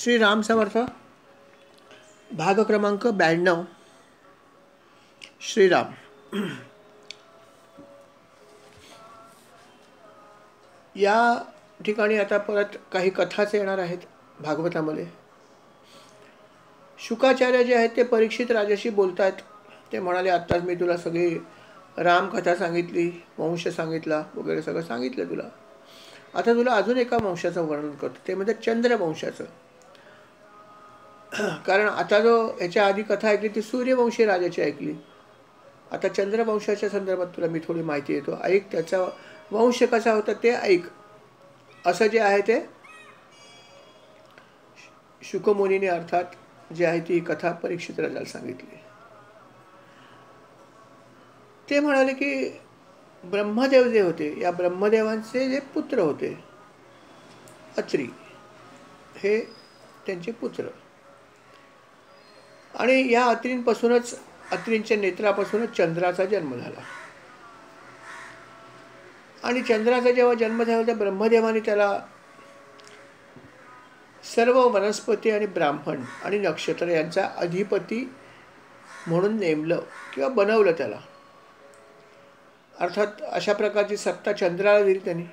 श्री राम समर्थ. भाग क्रमांक 92. श्रीराम. या ठिकाणी आता परत काही कथाच येणार आहेत भागवतामध्ये. शुकाचार्य जे आहेत ते परीक्षित राजाशी बोलतात. ते म्हणाले, आत्ताच मी तुला सगळी रामकथा सांगितली, वंश सांगितला वगैरे सगळं सांगितलं तुला. आता तुला अजून एका वंशाचं वर्णन करतो, ते म्हणजे चंद्रवंशाचं. कारण आता जो याच्या आधी कथा ऐकली ती सूर्यवंशी राजाची ऐकली. आता चंद्रवंशाच्या संदर्भात तुला मी थोडी माहिती देतो. ऐक, त्याचा वंश कसा होता ते ऐक. असं जे आहे ते शुकमुनीने अर्थात जे आहे ती कथा परीक्षित राजाला सांगितली. ते म्हणाले की ब्रह्मदेव जे होते, या ब्रह्मदेवांचे जे पुत्र होते अत्री, हे त्यांचे पुत्र. आणि या अत्रींपासूनच, अत्रींच्या नेत्रापासूनच चंद्राचा जन्म झाला. आणि चंद्राचा जेव्हा जन्म झाला तर ब्रह्मदेवाने त्याला सर्व वनस्पती आणि ब्राह्मण आणि नक्षत्र यांचा अधिपती म्हणून नेमलं किंवा बनवलं त्याला. अर्थात अशा प्रकारची सत्ता चंद्राला दिली त्यांनी.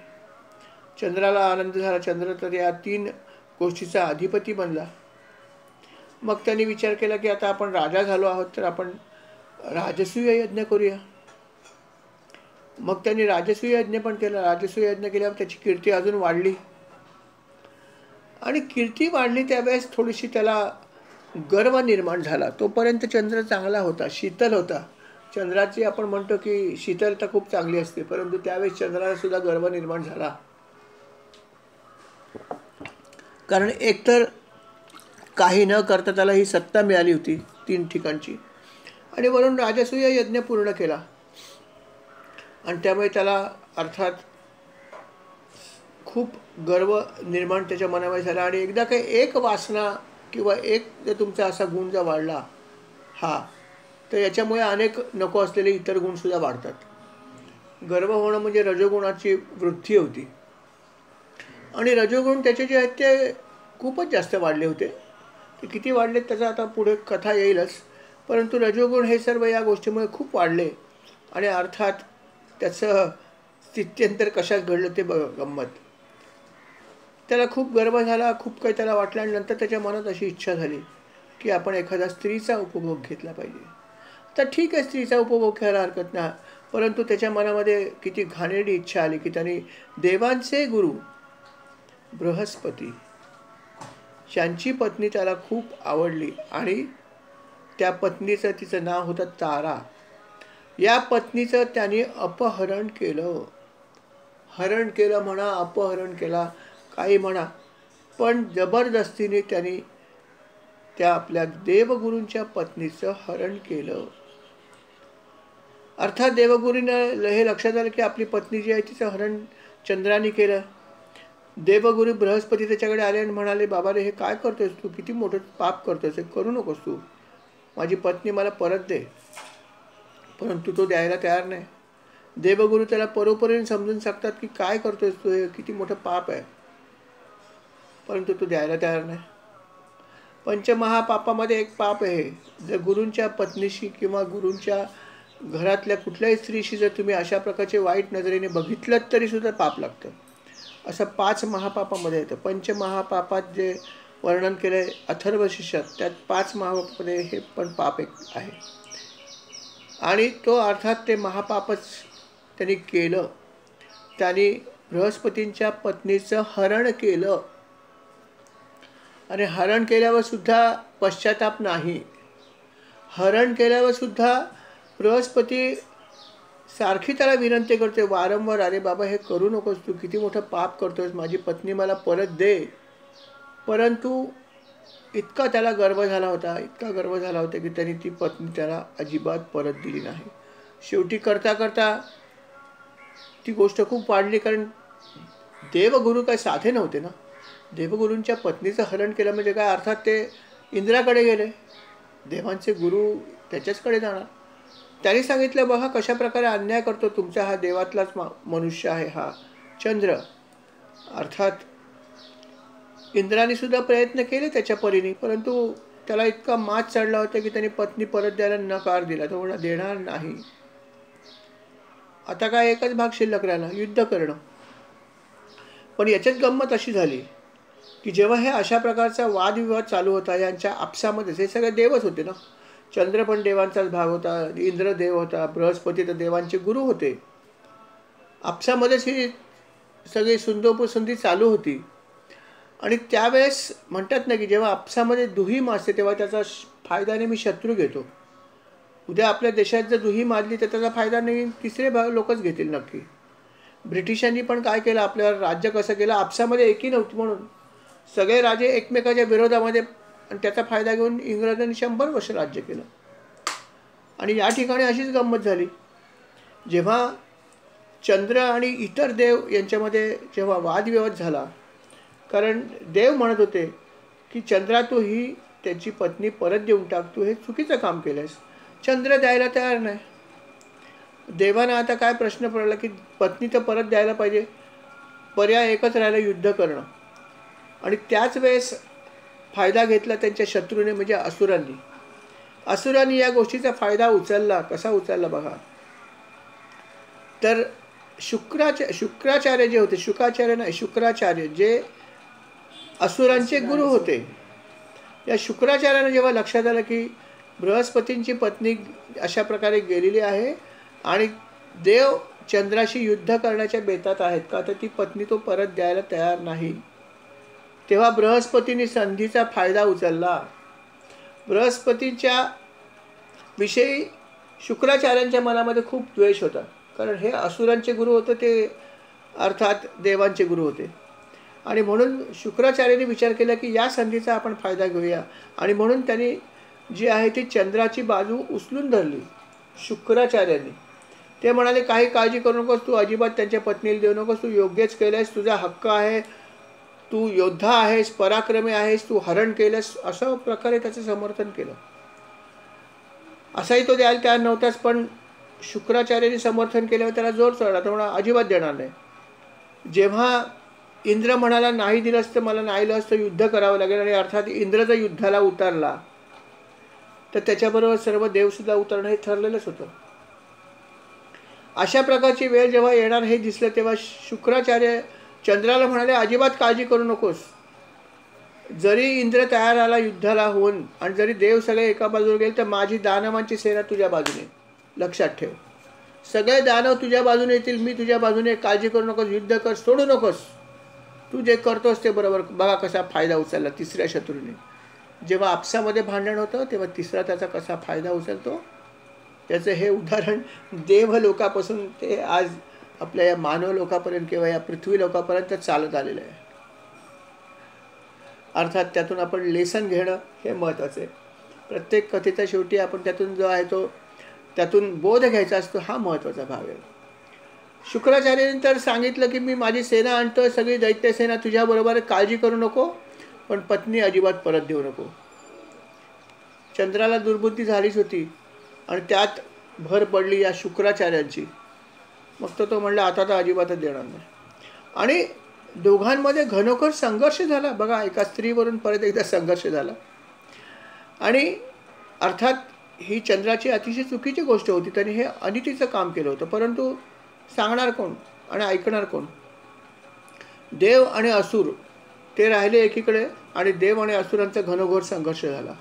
चंद्राला आनंद झाला. चंद्र तर या 3 गोष्टीचा अधिपती बनला. मग त्यांनी विचार केला की आता आपण राजा झालो आहोत तर आपण राजसूय यज्ञ करूया. मग त्यांनी राजसूय यज्ञ पण केला. राजसूय यज्ञ केल्यावर त्याची कीर्ती अजून वाढली. आणि कीर्ती वाढली त्यावेळेस थोडीशी त्याला गर्व निर्माण झाला. तोपर्यंत चंद्र चांगला होता, शीतल होता. चंद्राची आपण म्हणतो की शीतलता खूप चांगली असते, परंतु त्यावेळेस चंद्राला सुद्धा गर्व निर्माण झाला. कारण एकतर काही न करता त्याला ही सत्ता मिळाली होती 3 ठिकाणची, आणि वरून राजसूय यज्ञ पूर्ण केला. आणि त्यामुळे त्याला अर्थात खूप गर्व निर्माण त्याच्या मनामध्ये झाला. आणि एकदा काही एक वासना किंवा एक जर तुमचा असा गुण जर वाढला हा, तर याच्यामुळे अनेक नको असलेले इतर गुणसुद्धा वाढतात. गर्व होणं म्हणजे रजोगुणाची वृद्धी होती. आणि रजोगुण त्याचे जे आहेत ते खूपच जास्त वाढले होते. ते किती वाढले त्याचा आता पुढे कथा येईलच. परंतु रजोगुण हे सर्व या गोष्टीमुळे खूप वाढले. आणि अर्थात त्याचं स्थित्यंतर कशात घडलं ते बघ गंमत. त्याला खूप गर्व झाला, खूप काही त्याला वाटलं. आणि नंतर त्याच्या मनात अशी इच्छा झाली की आपण एखाद्या स्त्रीचा उपभोग घेतला पाहिजे. तर ठीक आहे, स्त्रीचा उपभोग घ्यायला हरकत नाही. परंतु त्याच्या मनामध्ये किती घाणेरडी इच्छा आली की त्यांनी देवांचे गुरु बृहस्पती यांची पत्नी त्याला खूप आवडली. आणि त्या पत्नीचं, तिचं नाव होतं तारा. या पत्नीचं त्याने अपहरण केलं. हरण केलं म्हणा, अपहरण केला, काही म्हणा, पण जबरदस्तीने त्यांनी त्या आपल्या देवगुरूंच्या पत्नीचं हरण केलं. अर्थात देवगुरूंना हे लक्षात आलं की आपली पत्नी जी आहे तिचं हरण चंद्राने केलं. देवगुरू बृहस्पती त्याच्याकडे आले आणि म्हणाले, बाबा रे, हे काय करतोयस तू? किती मोठं पाप करतोयस, हे करू नकोस तू. माझी पत्नी मला परत दे. परंतु तो द्यायला तयार नाही. देवगुरू त्याला परोपरीने समजून सांगतात की काय करतोयस तू, हे किती मोठं पाप आहे. परंतु तो द्यायला तयार नाही. पंचमहापापामध्ये एक पाप आहे. जर गुरूंच्या पत्नीशी किंवा गुरूंच्या घरातल्या कुठल्याही स्त्रीशी जर तुम्ही अशा प्रकारचे वाईट नजरेने बघितलं तरी सुद्धा पाप लागतं. असं 5 महापापामध्ये येतं. पंचमहापापात जे वर्णन केलं आहे अथर्वशीर्षात, त्यात 5 महापापामध्ये हे पण पाप एक आहे. आणि तो अर्थात ते महापापच त्यांनी केलं. त्यांनी बृहस्पतींच्या पत्नीचं हरण केलं. आणि हरण केल्यावर सुद्धा पश्चाताप नाही. हरण केल्यावर सुद्धा बृहस्पती सारखी त्याला विनंती करते वारंवार, अरे बाबा हे करू नकोस तू, किती मोठं पाप करतोस, माझी पत्नी मला परत दे. परंतु इतका त्याला गर्व झाला होता, इतका गर्व झाला होता की त्यांनी ती पत्नी त्याला अजिबात परत दिली नाही. शेवटी करता करता ती गोष्ट खूप वाढली. कारण देवगुरू काय साधे नव्हते ना. देवगुरूंच्या पत्नीचं हरण केलं म्हणजे काय, अर्थात ते इंद्राकडे गेले. देवांचे गुरु त्याच्याचकडे जाणार. त्यांनी सांगितलं, बघा कशा प्रकारे अन्याय करतो तुमचा हा देवातलाच मनुष्य आहे, हा चंद्र. अर्थात इंद्राने सुद्धा प्रयत्न केले त्याच्या परीने, परंतु त्याला इतका मात चढला होता की त्याने पत्नी परत द्यायला नकार दिला. तो म्हणा देणार नाही. आता काय एकच भाग शिल्लक राहिला, युद्ध करणं. पण याच्यात गंमत अशी झाली की जेव्हा हे अशा प्रकारचा वादविवाद चालू होता यांच्या आपसामध्येच, हे सगळे देवच होते ना. चंद्र पण देवांचाच भाग होता, इंद्र देव होता, बृहस्पती तर देवांचे गुरु होते. आपसामध्येच ही सगळी सुंदोपसुंदी चालू होती. आणि त्यावेळेस म्हणतात ना की जेव्हा आपसामध्ये दुहीम असते तेव्हा त्याचा फायदा नेहमी शत्रू घेतो. उद्या आपल्या देशात जर दुही मारली तर त्याचा फायदा नाही तिसरे भाग लोकच घेतील नक्की. ब्रिटिशांनी पण काय केलं, आपल्यावर राज्य कसं केलं, आपसामध्ये एकी नव्हती म्हणून सगळे राजे एकमेकाच्या विरोधामध्ये, आणि त्याचा फायदा घेऊन इंग्रजांनी 100 वर्ष राज्य केलं. आणि या ठिकाणी अशीच गंमत झाली. जेव्हा चंद्र आणि इतर देव यांच्यामध्ये जेव्हा वादविवाद झाला, कारण देव म्हणत होते की चंद्रा तू ही त्याची पत्नी परत देऊन टाक, तू हे चुकीचं काम केलंयस. चंद्र द्यायला तयार नाही. देवांना आता काय प्रश्न पडला की पत्नी तर परत द्यायला पाहिजे, पर्याय एकच राहिला, युद्ध करणं. आणि त्याच वेळेस फायदा घेतला त्यांच्या शत्रूने म्हणजे असुरांनी. असुरांनी या गोष्टीचा फायदा उचलला. कसा उचलला बघा. तर शुक्राचार्य जे होते, शुक्राचार्य जे असुरांचे गुरु होते, या शुक्राचार्यानं जेव्हा लक्षात आलं की बृहस्पतींची पत्नी अशा प्रकारे गेलेली आहे आणि देव चंद्राशी युद्ध करण्याच्या बेतात आहेत का, तर ती पत्नी तो परत द्यायला तयार नाही. तेव्हा बृहस्पतींनी संधीचा फायदा उचलला. बृहस्पतीच्या विषयी शुक्राचार्यांच्या मनामध्ये खूप द्वेष होता, कारण हे असुरांचे गुरु होते, ते अर्थात देवांचे गुरु होते. आणि म्हणून शुक्राचार्यांनी विचार केला की या संधीचा आपण फायदा घेऊया. आणि म्हणून त्यांनी जी आहे ती चंद्राची बाजू उचलून धरली शुक्राचार्यांनी. ते म्हणाले काही काळजी करू नकोस, तू अजिबात त्यांच्या पत्नीला देऊ नकोस, तू योग्यच केलंयस, तुझा हक्क आहे, तू योद्धा आहेस, पराक्रमी आहेस, तू हरण केलंस, अशा प्रकारे त्याचं समर्थन केलं. असाही तो द्यायला तयार नव्हताच, पण शुक्राचार्यांनी समर्थन केल्यावर त्याला जोर चढला. तो म्हणा अजिबात देणार नाही. जेव्हा इंद्र म्हणाला नाही दिलंस तर मला नाईलाज तर युद्ध करावं लागेल, आणि अर्थात इंद्र जर युद्धाला उतरला तर त्याच्याबरोबर सर्व देवसुद्धा उतरणं हे ठरलेलंच होतं. अशा प्रकारची वेळ जेव्हा येणार हे दिसलं तेव्हा शुक्राचार्य चंद्राला म्हणाले अजिबात काळजी करू नकोस. जरी इंद्र तयार आला युद्धाला होऊन आणि जरी देव सगळे एका बाजूला गेले तर माझी दानवांची सेना तुझ्या बाजूने, लक्षात ठेव. सगळे दानव तुझ्या बाजूने येतील, मी तुझ्या बाजूने, काळजी करू नकोस, युद्ध कर, सोडू नकोस. तू जे करतोस ते बरोबर. बघा कसा फायदा उचलला तिसऱ्या शत्रूने. जेव्हा आपसामध्ये भांडण होतं तेव्हा तिसरा त्याचा कसा फायदा उचलतो, त्याचं हे उदाहरण देवलोकापासून ते आज आपल्या या मानव लोकापर्यंत किंवा या पृथ्वी लोकापर्यंत चालत आलेलं आहे. अर्थात त्यातून आपण लेसन घेणं हे महत्त्वाचं आहे. प्रत्येक कथेच्या शेवटी आपण त्यातून जो आहे तो त्यातून बोध घ्यायचा असतो, हा महत्त्वाचा भाग आहे. शुक्राचार्यांनी तर सांगितलं की मी माझी सेना आणतो, सगळी दैत्यसेना तुझ्याबरोबर, काळजी करू नको, पण पत्नी अजिबात परत देऊ नको. चंद्राला दुर्बुद्धी झालीच होती आणि त्यात भर पडली या शुक्राचार्यांची. मग तो म्हणला आता तर अजिबातच देणार नाही. आणि दोघांमध्ये घनोघर संघर्ष झाला. बघा एका स्त्रीवरून परत एकदा संघर्ष झाला. आणि अर्थात ही चंद्राची अतिशय चुकीची गोष्ट होती. त्यांनी हे अनितीचं काम केलं होतं, परंतु सांगणार कोण आणि ऐकणार कोण. देव आणि असुर ते राहिले एकीकडे आणि देव आणि असुरांचा घनघोर संघर्ष झाला.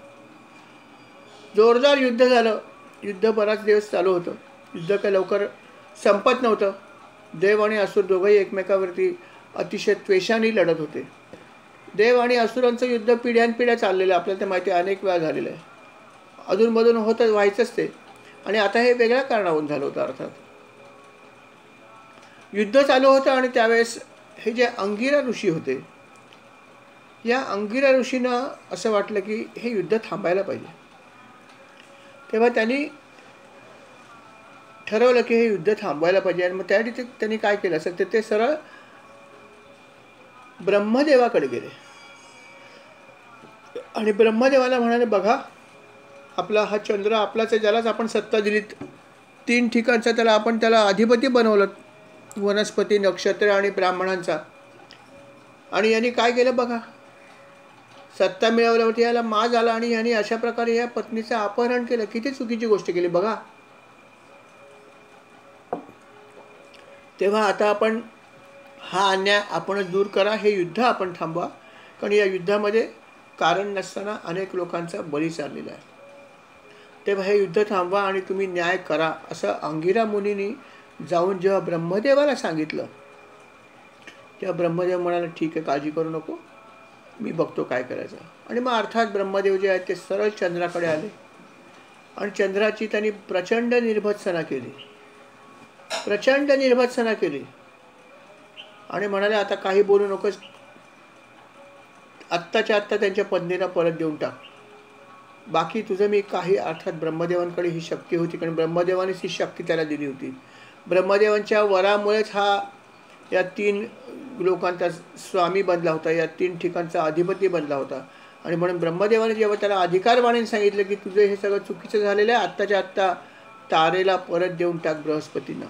जोरदार युद्ध झालं. युद्ध बराच दिवस चालू होतं. युद्ध काही लवकर संपत नव्हतं. देव आणि असुर दोघंही एकमेकावरती अतिशय त्वेषाने लढत होते. देव आणि असुरांचं युद्ध पिढ्यानपिढ्या चाललेलं आपल्याला ते माहिती अनेक वेळा झालेलं आहे. अधूनमधून होतं, व्हायचंच ते. आणि आता हे वेगळ्या कारणावरून झालं होतं. अर्थात युद्ध चालू होतं आणि त्यावेळेस हे जे अंगिरा ऋषी होते, या अंगिरा ऋषींना असं वाटलं की हे युद्ध थांबायला पाहिजे. तेव्हा त्यांनी ठरवलं की हे युद्ध थांबवायला पाहिजे. आणि मग त्यासाठी त्यांनी काय केलं असेल ते सरळ ब्रह्मदेवाकडे गेले आणि ब्रह्मदेवाला म्हणाले बघा आपला हा चंद्र आपलाच आहे, ज्यालाच आपण सत्ता दिलीत, 3 ठिकाणचा त्याला अधिपती बनवलं, वनस्पती, नक्षत्र आणि ब्राह्मणांचा. आणि यांनी काय केलं बघा, सत्ता मिळवल्यावरती याला माज आला आणि ह्याने अशा प्रकारे या पत्नीचं अपहरण केलं. किती चुकीची गोष्ट केली बघा. तेव्हा आता आपण हा अन्याय आपणच दूर करा, हे युद्ध आपण थांबवा. कारण या युद्धामध्ये कारण नसताना अनेक लोकांचा बळी चाललेला आहे. तेव्हा हे युद्ध थांबवा आणि तुम्ही न्याय करा, असं अंगिरा मुनींनी जाऊन जेव्हा ब्रह्मदेवाला सांगितलं, तेव्हा ब्रह्मदेव म्हणाला ठीक आहे, काळजी करू नको, मी बघतो काय करायचं. आणि मग अर्थात ब्रह्मदेव जे आहेत ते सरळ चंद्राकडे आले आणि चंद्राची त्यांनी प्रचंड निर्भत्सना केली, प्रचंड निर्भत्सना केली आणि म्हणाले आता काही बोलू नकोस, आत्ताच्या आत्ता त्यांच्या पत्नीला परत देऊन टाक, बाकी तुझं मी काही. अर्थात ब्रह्मदेवांकडे ही शक्ती होती, कारण ब्रह्मदेवानेच ही शक्ती त्याला दिली होती. ब्रह्मदेवांच्या वरामुळेच हा या 3 लोकांचा स्वामी बनला होता, या 3 ठिकाणचा अधिपती बनला होता. आणि म्हणून ब्रह्मदेवाने जेव्हा त्याला अधिकारवाणीने सांगितलं की तुझं हे सगळं चुकीचं झालेलं आहे, आत्ताच्या आत्ता तारेला परत देऊन टाक बृहस्पतींना,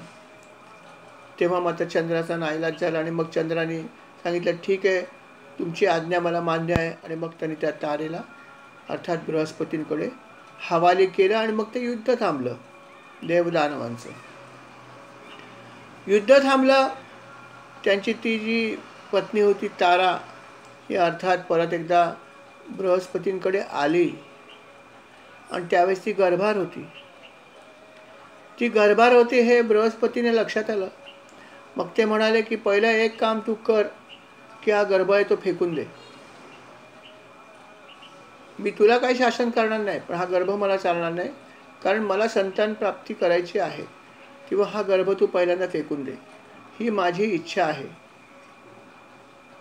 तेव्हा मात्र चंद्राचा नाईलाज झाला. आणि मग चंद्राने सांगितलं ठीक आहे, तुमची आज्ञा मला मान्य आहे. आणि मग त्यांनी त्या तारेला अर्थात बृहस्पतींकडे हवाली केलं आणि मग ते युद्ध थांबलं. देवदानवांचं युद्ध थांबलं. त्यांची ती जी पत्नी होती तारा, ही अर्थात परत एकदा बृहस्पतींकडे आली आणि त्यावेळेस ती गर्भार होती. ती गर्भार होती हे बृहस्पतीने लक्षात आलं. मग ते म्हणाले की पहिलं एक काम तू कर की हा गर्भ आहे तो फेकून दे, मी तुला काही शासन करणार नाही, पण हा गर्भ मला चालणार नाही, कारण मला संतान प्राप्ती करायची आहे, किंवा हा गर्भ तू पहिल्यांदा फेकून दे, ही माझी इच्छा आहे,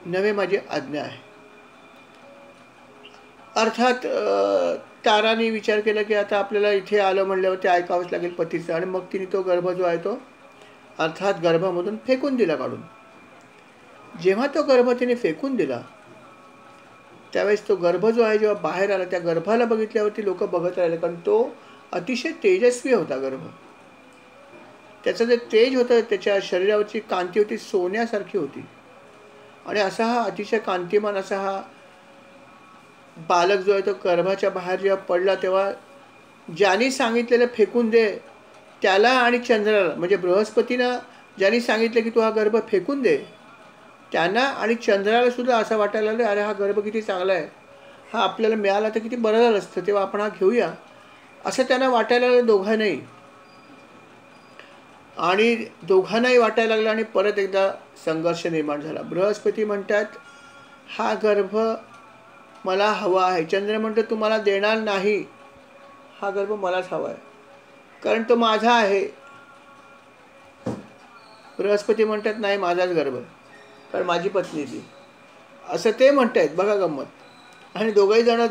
नवे माझी आज्ञा आहे. अर्थात ताराने विचार केला की आता आपल्याला इथे आलं म्हणल्यावर ते ऐकावंच लागेल पतीचं. आणि मग तिने तो गर्भ जो आहे तो अर्थात गर्भामधून फेकून दिला काढून. जेव्हा तो गर्भ तिने फेकून दिला त्यावेळेस तो गर्भ जो आहे जेव्हा बाहेर आला, त्या गर्भाला बघितल्यावरती लोक बघत राहिले, कारण तो अतिशय तेजस्वी होता गर्भ. त्याचं जे तेज होतं, त्याच्या शरीरावरची कांती होती सोन्यासारखी होती. आणि असा हा अतिशय कांतिमान असा हा बालक जो आहे तो गर्भाच्या बाहेर जेव्हा पडला, तेव्हा ज्यांनी सांगितलेलं फेकून दे त्याला आणि चंद्राला, म्हणजे बृहस्पतीनं ज्यांनी सांगितलं की तू हा गर्भ फेकून दे, त्यांना आणि चंद्राला सुद्धा असं वाटायला लागलं अरे हा गर्भ किती चांगला आहे, हा आपल्याला मिळाला तर किती बरं झालं असतं, तेव्हा आपण हा घेऊया, असं त्यांना वाटायला लागलं दोघांनाही. आणि दोघांनाही वाटायला लागलं आणि परत एकदा संघर्ष निर्माण झाला. बृहस्पती म्हणतात हा गर्भ मला हवा आहे. चंद्र म्हणतो तू मला देणार नाही, हा गर्भ मलाच हवा आहे, कारण तो माझा आहे. बृहस्पती म्हणतात नाही माझाच गर्भ, कारण माझी पत्नी ती, असं ते म्हणतायत. बघा गंमत. आणि दोघंही जण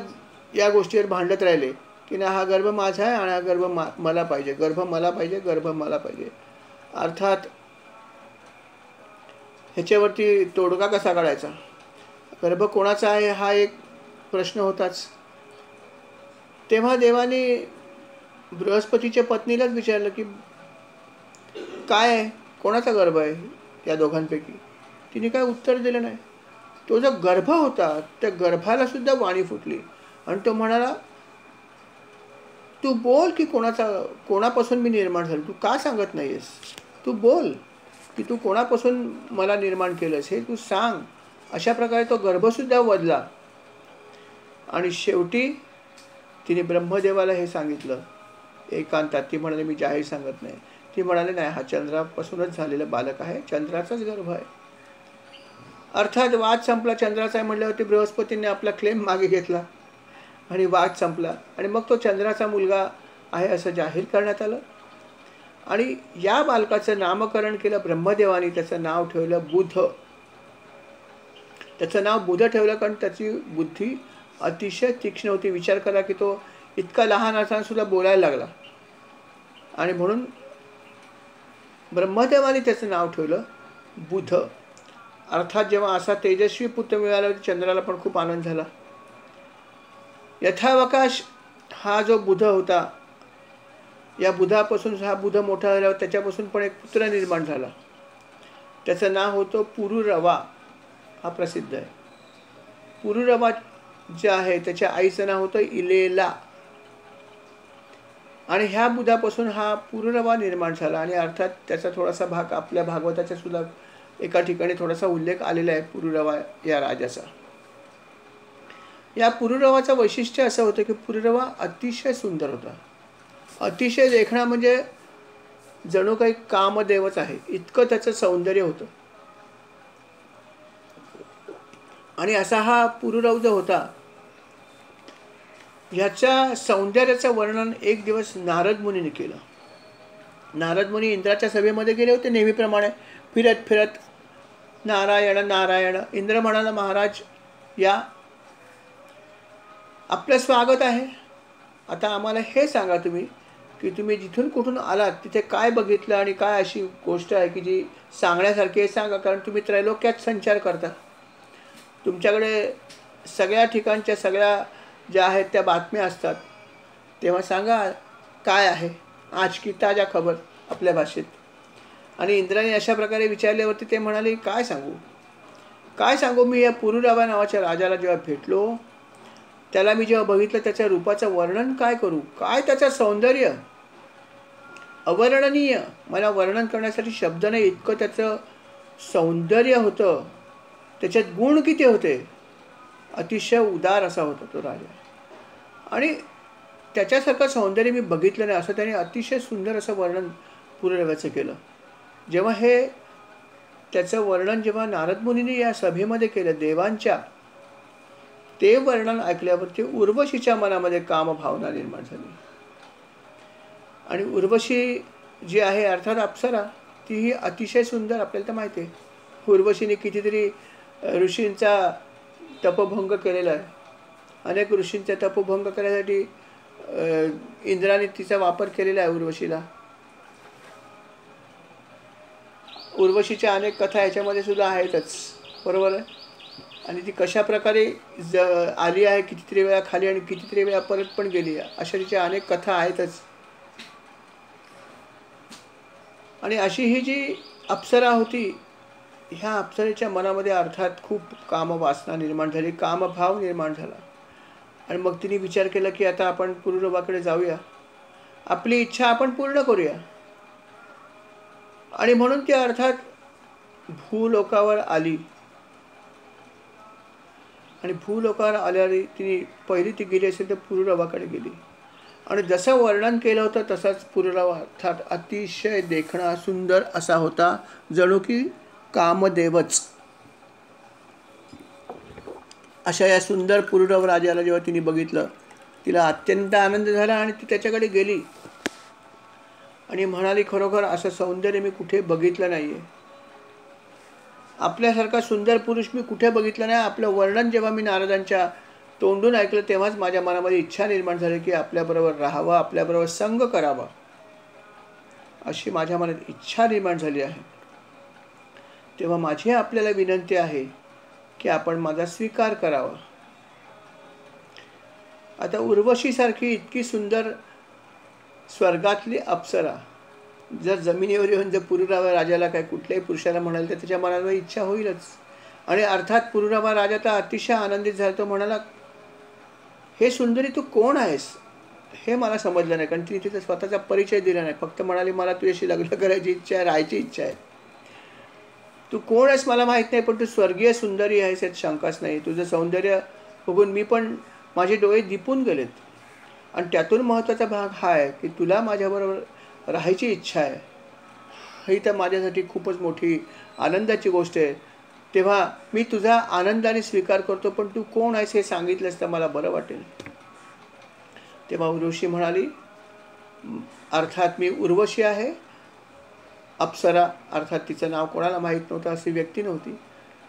या गोष्टीवर भांडत राहिले की ना हा गर्भ माझा आहे आणि हा गर्भ मला पाहिजे, गर्भ मला पाहिजे, गर्भ मला पाहिजे. अर्थात ह्याच्यावरती तोडगा कसा काढायचा, गर्भ कोणाचा आहे हा एक प्रश्न होताच. तेव्हा देवाने बृहस्पतीच्या पत्नीलाच विचारलं की काय आहे, कोणाचा गर्भ आहे या दोघांपैकी. तिने काय उत्तर दिलं नाही. तो जो गर्भ होता त्या गर्भाला सुद्धा वाणी फुटली आणि तो म्हणाला तू बोल की कोणापासून मी निर्माण झालो, तू का सांगत नाहीयेस, तू बोल की तू कोणापासून मला निर्माण केलंस हे तू सांग. अशा प्रकारे तो गर्भसुद्धा वधला. आणि शेवटी तिने ब्रह्मदेवाला हे सांगितलं एकांतात. ती म्हणाली मी जाहीर सांगत नाही. ती म्हणाली नाही हा चंद्रापासूनच झालेला बालक आहे, चंद्राचाच गर्भ आहे. अर्थात वाद संपला. चंद्राचा आहे म्हटल्यावरती बृहस्पतीने आपला क्लेम मागे घेतला आणि वाद संपला. आणि मग तो चंद्राचा मुलगा आहे असं जाहीर करण्यात आलं. आणि या बालकाचं नामकरण केलं ब्रह्मदेवानी. त्याचं नाव ठेवलं बुध. त्याचं नाव बुध ठेवलं कारण त्याची बुद्धी अतिशय तीक्ष्ण होती. विचार करा की तो इतका लहान असताना सुद्धा बोलायला लागला. आणि म्हणून ब्रह्मदेवाने त्याचं नाव ठेवलं बुध. अर्थात जेव्हा असा तेजस्वी पुत्र मिळाला चंद्राला पण खूप आनंद झाला. यथावकाश हा जो बुध होता, या बुधापासून हा बुध मोठा झाल्यावर त्याच्यापासून पण एक पुत्र निर्माण झाला. त्याचं नाव होतं पुरुरवा. हा प्रसिद्ध आहे. पुरुरवा जे आहे त्याच्या आईचं नाव होतं इलेला. आणि ह्या बुधापासून हा पुरुरवा निर्माण झाला. आणि अर्थात त्याचा थोडासा भाग आपल्या भागवताच्या सुद्धा एका ठिकाणी थोडासा उल्लेख आलेला आहे पुरुरवा या राजाचा. या पुरुरवाचं वैशिष्ट्य असं होतं की पुरुरवा अतिशय सुंदर होता. अतिशय देखणा म्हणजे जणू काही कामदेवच आहे इतकं त्याचं सौंदर्य होतं. आणि असा हा पुरुरव जो होता ह्याच्या सौंदर्याचं वर्णन एक दिवस नारद मुनीने केलं. नारद मुनी इंद्राच्या सभेमध्ये गेले होते नेहमीप्रमाणे फिरत फिरत. नारायण नारायण. इंद्र म्हणाला, महाराज या, आपलं स्वागत आहे. आता आम्हाला हे सांगा तुम्ही की तुम्ही जिथून कुठून आलात तिथे काय बघितलं आणि काय अशी गोष्ट आहे की जी सांगण्यासारखी आहे सांगा. कारण तुम्ही त्रैलोक्यात संचार करता, तुमच्याकडे सगळ्या ठिकाणच्या सगळ्या ज्या आहेत त्या बातम्या असतात. तेव्हा सांगा काय आहे आज की ताजा खबर आपल्या भाषेत. आणि इंद्राने अशा प्रकारे विचारल्यावरती ते म्हणाले, काय सांगू मी या पुरुरवा नावाच्या राजाला जेव्हा भेटलो त्याला मी जेव्हा बघितलं त्याच्या रूपाचं वर्णन काय करू. काय त्याचं सौंदर्य अवर्णनीय. मला वर्णन करण्यासाठी शब्द नाही इतकं त्याचं सौंदर्य होतं. त्याच्यात गुण किती होते. अतिशय उदार असा होता तो राजा. आणि त्याच्यासारखं सौंदर्य मी बघितलं नाही असं त्याने अतिशय सुंदर असं वर्णन पुरुरव्याचं केलं. जेव्हा हे त्याचं वर्णन जेव्हा नारद मुनीने या सभेमध्ये केलं देवांच्या, ते वर्णन ऐकल्यावरती उर्वशीच्या मनामध्ये कामभावना निर्माण झाली. आणि उर्वशी जी आहे अर्थात अप्सरा, तीही अतिशय सुंदर. आपल्याला तर माहिती आहे उर्वशीने कितीतरी ऋषींचा तपभंग केलेला आहे. अनेक ऋषींचा तपभंग करण्यासाठी इंद्राने तिचा वापर केलेला आहे उर्वशीला. उर्वशीच्या अनेक कथा याच्यामध्ये सुद्धा आहेतच, बरोबर आहे. आणि ती कशा प्रकारे आली आहे कितीतरी वेळा खाली आणि कितीतरी वेळा परत पण गेली आहे अशा तिच्या अनेक कथा आहेतच. आणि अशी ही जी अप्सरा होती ह्या अप्सरेच्या मनामध्ये अर्थात खूप कामवासना निर्माण झाली, कामभाव निर्माण झाला. आणि मग तिने विचार केला की आता आपण पुरुरवाकडे जाऊया, आपली इच्छा आपण पूर्ण करूया. आणि म्हणून ती अर्थात भूलोकावर आली. आणि भूलोकावर आल्यावर तिने पहिली ती गेली असेल तर पुरुरवाकडे गेली. आणि जसं वर्णन केलं होतं तसाच पुरुरवा अर्थात अतिशय देखणा सुंदर असा होता, जणू की कामदेवच. अशा या सुंदर पुरुरव राजाला जेव्हा तिने बघितलं तिला अत्यंत आनंद झाला. आणि ती त्याच्याकडे गेली आणि म्हणाली, खरोखर असं सौंदर्य मी कुठे बघितलं नाही आहे. आपल्यासारखा सुंदर पुरुष मी कुठे बघितलं नाही. आपलं वर्णन जेव्हा मी नारदांच्या तोंडून ऐकलं तेव्हाच माझ्या मनामध्ये इच्छा निर्माण झाली की आपल्याबरोबर राहावं, आपल्याबरोबर संग करावा, अशी माझ्या मनात इच्छा निर्माण झाली आहे. तेव्हा माझी आपल्याला विनंती आहे की आपण माझा स्वीकार करावा. आता उर्वशीसारखी इतकी सुंदर स्वर्गातली अप्सरा जर जमिनीवर येऊन जर पुरुरवा राजाला काय कुठल्याही पुरुषाला म्हणाल तर त्याच्या मनामध्ये इच्छा होईलच. आणि अर्थात पुरुरवा राजा तर अतिशय आनंदित झाला. तो म्हणाला, हे सुंदरी तू कोण आहेस हे मला समजलं नाही. कारण तिने तिचा स्वतःचा परिचय दिला नाही. फक्त म्हणाली, मला तुझ्याशी लग्न करायची इच्छा आहे, राहायची इच्छा आहे. तू कोण आहेस मला माहीत नाही, पण तू स्वर्गीय सुंदरी आहेस यात शंकाच नाही. तुझं सौंदर्य बघून मी पण माझे डोळे दिपून गेलेत. आणि त्यातून महत्त्वाचा भाग हा आहे की तुला माझ्याबरोबर राहायची इच्छा आहे. ही तर माझ्यासाठी खूपच मोठी आनंदाची गोष्ट आहे. तेव्हा मी तुझा आनंदाने स्वीकार करतो, पण तू कोण आहेस हे सांगितलंस तर मला बरं वाटेल. तेव्हा उर्वशी म्हणाली, अर्थात मी उर्वशी आहे. अप्सरा अर्थात तिचं नाव कोणाला माहीत नव्हतं, अशी व्यक्ती नव्हती.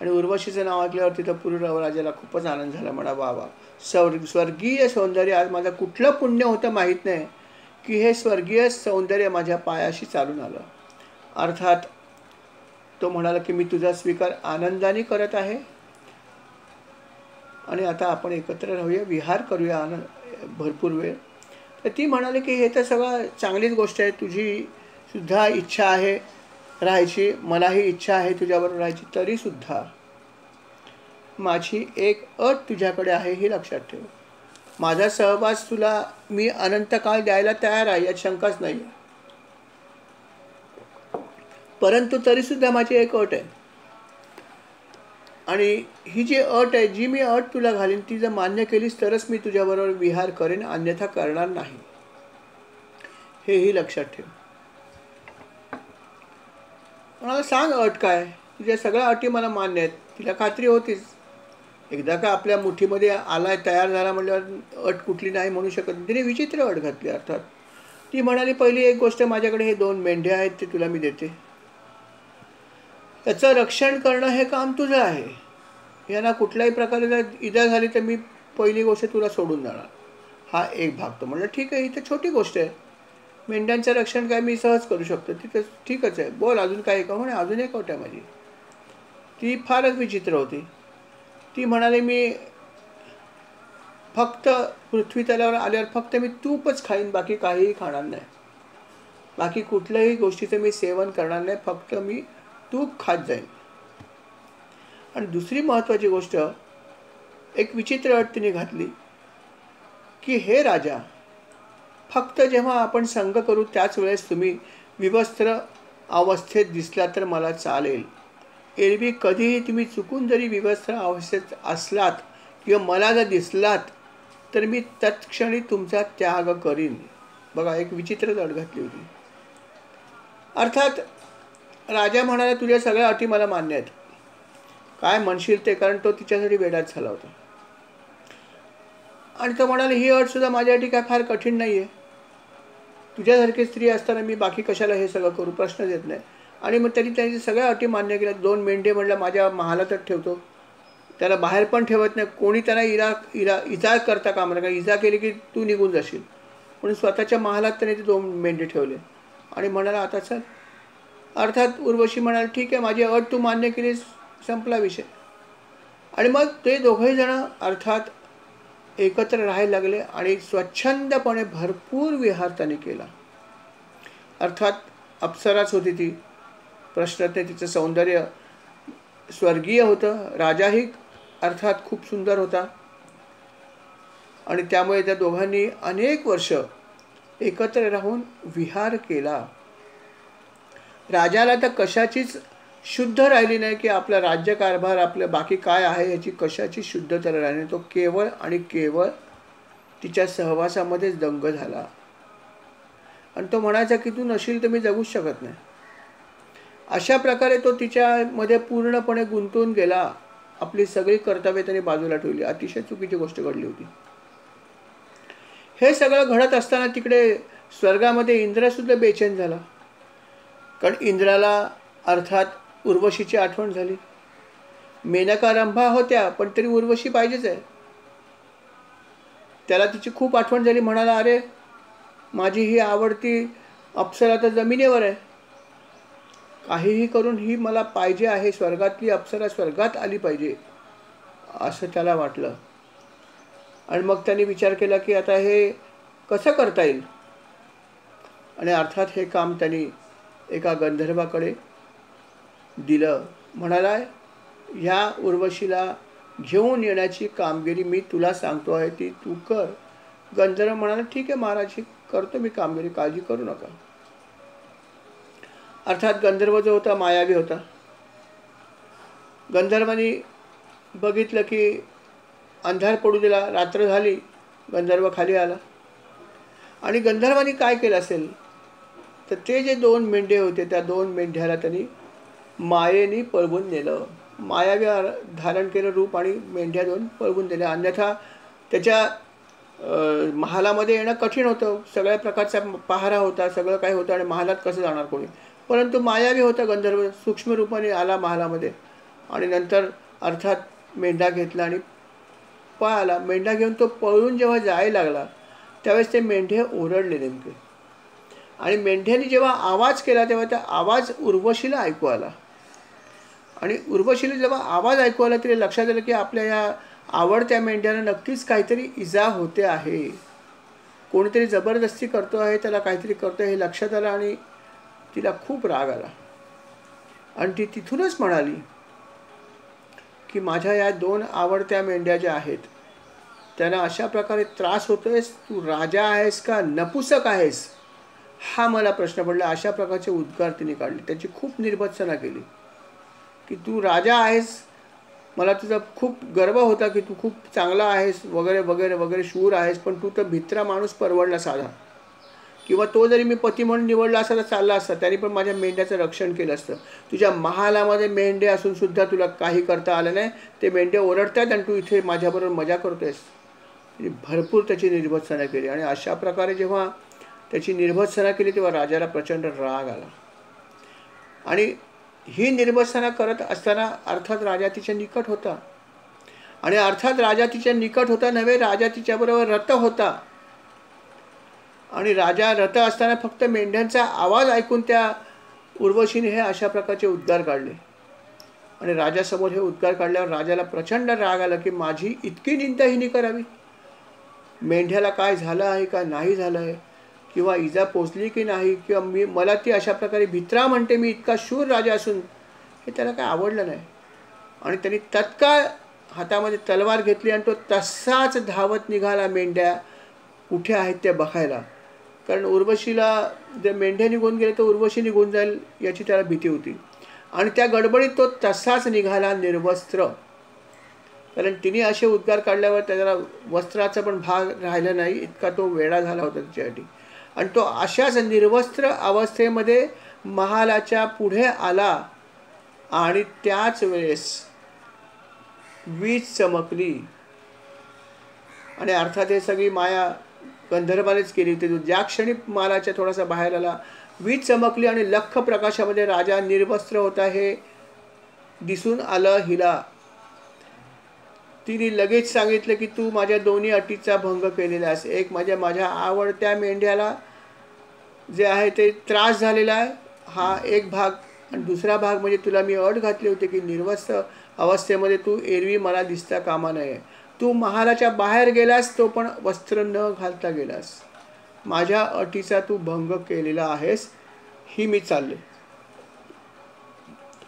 आणि उर्वशीचं नाव ऐकल्यावर तिथं पुरुरवा राजाला खूपच आनंद झाला. म्हणा, वा स्वर्गीय सौंदर्य, आज माझं कुठलं पुण्य होतं माहीत नाही की हे स्वर्गीय सौंदर्य माझ्या पायाशी चालून आलं. अर्थात तो म्हणाला की मी तुझा स्वीकार आनंदाने करत आहे आणि आता आपण एकत्र राहूया, विहार करूया भरपूर वेळ. तर ती म्हणाली की हे तर सगळं चांगलीच गोष्ट आहे. तुझी सुद्धा इच्छा आहे राहायची, मलाही इच्छा आहे तुझ्याबरोबर राहायची, तरीसुद्धा माझी एक अट तुझ्याकडे आहे ही लक्षात ठेव. माझा सहवास तुला मी अनंत काळ द्यायला तयार आहे, यात शंकाच नाही. परंतु तरीसुद्धा माझी एक अट आहे, आणि ही जी अट आहे, जी मी अट तुला घालीन, ती जर मान्य केलीस तरच मी तुझ्याबरोबर विहार करेन, अन्यथा करणार नाही. हेही लक्षात ठेव. मला सांग अट काय. तुझ्या सगळ्या अटी मला मान्य आहेत. तिला खात्री होतीच. एकदा का आपल्या मुठीमध्ये आलाय, तयार झाला म्हटल्यावर अट कुठली नाही म्हणू शकत. तिने विचित्र अट घातली. अर्थात ती म्हणाली, पहिली एक गोष्ट, माझ्याकडे हे 2 मेंढ्या आहेत, ते तुला मी देते. त्याचं रक्षण करणं हे काम तुझं आहे. यांना कुठल्याही प्रकारे जर इजा झाली तर मी पहिली गोष्ट तुला सोडून जाणार. हा एक भाग. तो म्हणलं ठीक आहे, ही तर छोटी गोष्ट आहे. मेंढ्यांचं रक्षण काय मी सहज करू शकतो. तिथं ठीकच आहे, बोल अजून काय का. म्हणे अजून एक अट आहे माझी. ती फारच विचित्र होती. ती म्हणाली, मी फक्त पृथ्वी तलावर आल्यावर फक्त मी तूपच खाईन, बाकी काहीही खाणार नाही. बाकी कुठल्याही गोष्टीचं मी सेवन करणार नाही, फक्त मी तूप खात जाईन. आणि दुसरी महत्त्वाची गोष्ट, एक विचित्र अट तिने घातली की हे राजा, फक्त जेव्हा आपण संग करू त्याच वेळेस तुम्ही विवस्त्र अवस्थेत दिसला तर मला चालेल. एरवी कधीही तुम्ही चुकून जरी विवस्त्र अवस्थेत असलात किंवा मला जर दिसलात तर मी तत्क्षणी तुमचा त्याग करीन. बघा, एक विचित्र अट घातली होती. अर्थात राजा म्हणाला, तुझ्या सगळ्या अटी मला मान्य आहेत, काय म्हणशील ते. कारण तो तिच्यासाठी वेडाच झाला होता. आणि तो म्हणाला, ही अट सुद्धा माझ्यासाठी काय फार कठीण नाही आहे. तुझ्यासारखी स्त्री असताना मी बाकी कशाला हे सगळं करू, प्रश्नच येत नाही. आणि मग त्यांनी त्यांची सगळ्या अटी मान्य केल्या. 2 मेंढे म्हटलं माझ्या महालातच ठेवतो, त्याला बाहेर पण ठेवत नाही. कोणी त्यांना इजा करता कामा नये, कारण इजा केली की तू निघून जाशील. म्हणून स्वतःच्या महालात त्याने ते 2 मेंढे ठेवले आणि म्हणाला, आता चल. अर्थात उर्वशी म्हणाल, ठीक आहे, माझी अट तू मान्य केलीस, संपला विषय. आणि मग ते दोघंही जण अर्थात एकत्र राहायला लागले आणि स्वच्छंदपणे भरपूर विहार त्यांनी केला. अर्थात अप्सराच होती ती. प्रश्न ते, तिचं सौंदर्य स्वर्गीय होतं. राजाही अर्थात खूप सुंदर होता. आणि त्यामुळे त्या दोघांनी अनेक वर्ष एकत्र राहून विहार केला. राजाला तर कशाचीच शुद्ध राहिली नाही, की आपला राज्यकारभार, आपलं बाकी काय आहे याची कशाची शुद्धता राहिली नाही. तो केवळ आणि केवळ तिच्या सहवासामध्येच दंग झाला. आणि तो म्हणायचा की तू नशील तर मी जगूच शकत नाही. अशा प्रकारे तो तिच्यामध्ये पूर्णपणे गुंतून गेला. आपली सगळी कर्तव्ये त्याने बाजूला ठेवली. अतिशय चुकीची गोष्ट घडली होती. हे सगळं घडत असताना तिकडे स्वर्गामध्ये इंद्रसुद्धा बेचैन झाला. कारण इंद्राला अर्थात उर्वशीची आठवण झाली. मेनका रंभा होत्या, पण तरी उर्वशी पाहिजेच आहे. त्याला तिची खूप आठवण झाली. म्हणाला, अरे माझी ही आवडती अप्सरा तर जमिनीवर आहे, काहीही करून ही मला पाहिजे आहे. स्वर्गातली अप्सरा स्वर्गात आली पाहिजे, असं त्याला वाटलं. आणि मग त्याने विचार केला की आता हे कसं करता येईल. आणि अर्थात हे काम त्यांनी एका गंधर्वाकडे दिलं. म्हणाला, ह्या उर्वशीला घेऊन येण्याची कामगिरी मी तुला सांगतो आहे, ती तू कर. गंधर्व म्हणाला, ठीक आहे महाराज, करतो मी कामगिरी, काळजी करू नका. अर्थात गंधर्व जो होता मायावी होता. गंधर्वांनी बघितलं की अंधार पडू दिला, रात्र झाली. गंधर्व खाली आला आणि गंधर्वांनी काय केलं असेल तर ते जे 2 मेंढे होते, त्या 2 मेंढ्याला त्यांनी मायेने पळवून नेलं. मायावी धारण केलं रूप आणि मेंढ्या 2 पळवून दिल्या. अन्यथा त्याच्या महालामध्ये येणं कठीण होतं. सगळ्या प्रकारचा पहारा होता, सगळं काही होतं आणि महालात कसं जाणार कोणी. परंतु मायावी होता गंधर्व, सूक्ष्म रूपाने आला महालामध्ये आणि नंतर अर्थात मेंढा घेतला आणि पळाला. मेंढा घेऊन तो पळून जेव्हा जायला लागला त्यावेळेस ते मेंढे ओरडले नेमके. आणि मेंढ्याने जेव्हा आवाज केला तेव्हा त्या आवाज उर्वशीला ऐकू आला. आणि उर्वशीला जेव्हा आवाज ऐकू आला तिला लक्षात आलं की आपल्या या आवडत्या मेंढ्याला नक्कीच काहीतरी इजा होते आहे, कोणीतरी जबरदस्ती करतो आहे, त्याला काहीतरी करतो हे लक्षात आलं. आणि तिला खूप राग आला आणि ती तिथूनच म्हणाली की माझ्या या 2 आवडत्या मेंढ्या ज्या आहेत त्यांना अशा प्रकारे त्रास होतोयस, तू राजा आहेस का नपुसक आहेस, हा मला प्रश्न पडला. अशा प्रकारचे उद्गार तिने काढले. त्याची खूप निर्भत्सना केली की तू राजा आहेस, मला तुझा खूप गर्व होता की तू खूप चांगला आहेस वगैरे वगैरे वगैरे, शूर आहेस, पण तू तर भित्रा माणूस परवडला साधा. किंवा तो जरी मी पती म्हणून निवडला असता तर चालला असता, त्यांनी पण माझ्या मेंढ्याचं रक्षण केलं असतं. तुझ्या महालामध्ये मेंढे असून सुद्धा तुला काही करता आलं नाही. ते मेंढे ओरडतात आणि तू इथे माझ्याबरोबर मजा करतोयस. भरपूर त्याची निर्भत्सना केली. आणि अशा प्रकारे जेव्हा त्याची निर्भत्सना केली तेव्हा राजाला प्रचंड राग आला. आणि ही निर्भत्सना करत असताना अर्थात राजा तिच्या निकट होता. आणि अर्थात राजा तिच्या निकट होता नव्हे, राजा तिच्याबरोबर रथ होता. आणि राजा रथ असताना फक्त मेंढ्यांचा आवाज ऐकून त्या उर्वशीने हे अशा प्रकारचे उद्गार काढले. आणि राजासमोर हे उद्गार काढल्यावर राजाला प्रचंड राग आला की माझी इतकी निंदा हिने करावी. मेंढ्याला काय झालं आहे का नाही झालं आहे, किंवा इजा पोचली की नाही, किंवा मला ती अशा प्रकारे भित्रा म्हणते, मी इतका शूर राजा असून, हे त्याला काय आवडलं नाही. आणि त्यांनी तत्काळ हातामध्ये तलवार घेतली आणि तो तसाच धावत निघाला मेंढ्या कुठे आहेत ते बघायला. कारण उर्वशीला जर मेंढ्या निघून गेले तर उर्वशी निघून जाईल याची त्याला भीती होती. आणि त्या गडबडीत तो तसाच निघाला निर्वस्त्र. कारण तिने असे उद्गार काढल्यावर त्याला वस्त्राचा पण भाग राहिला नाही, इतका तो वेडा झाला होता तिच्यासाठी. आणि तो अशाच निर्वस्त्र अवस्थेमध्ये महालाच्या पुढे आला. आणि त्याच वेळेस वीज चमकली. आणि अर्थात हे सगळी माया गंधर्वानेच केली होती. ज्या क्षणी महालाच्या थोडासा बाहेर आला, वीज चमकली आणि लख्ख प्रकाशामध्ये राजा निर्वस्त्र होता हे दिसून आलं हिला. तिने लगेच सांगितलं की तू माझ्या दोन्ही अटीचा भंग केलेला आहेस. एक माझ्या आवडत्या मेंढ्याला जे आहे ते त्रास झालेला आहे, हा एक भाग. आणि दुसरा भाग म्हणजे तुला मी अट घातली होती की निर्वस्त्र अवस्थेमध्ये तू एरवी मला दिसता कामा नये. तू महालाच्या बाहेर गेलास तो पण वस्त्र न घालता गेलास. माझ्या अटीचा तू भंग केलेला आहेस, ही मी चालले.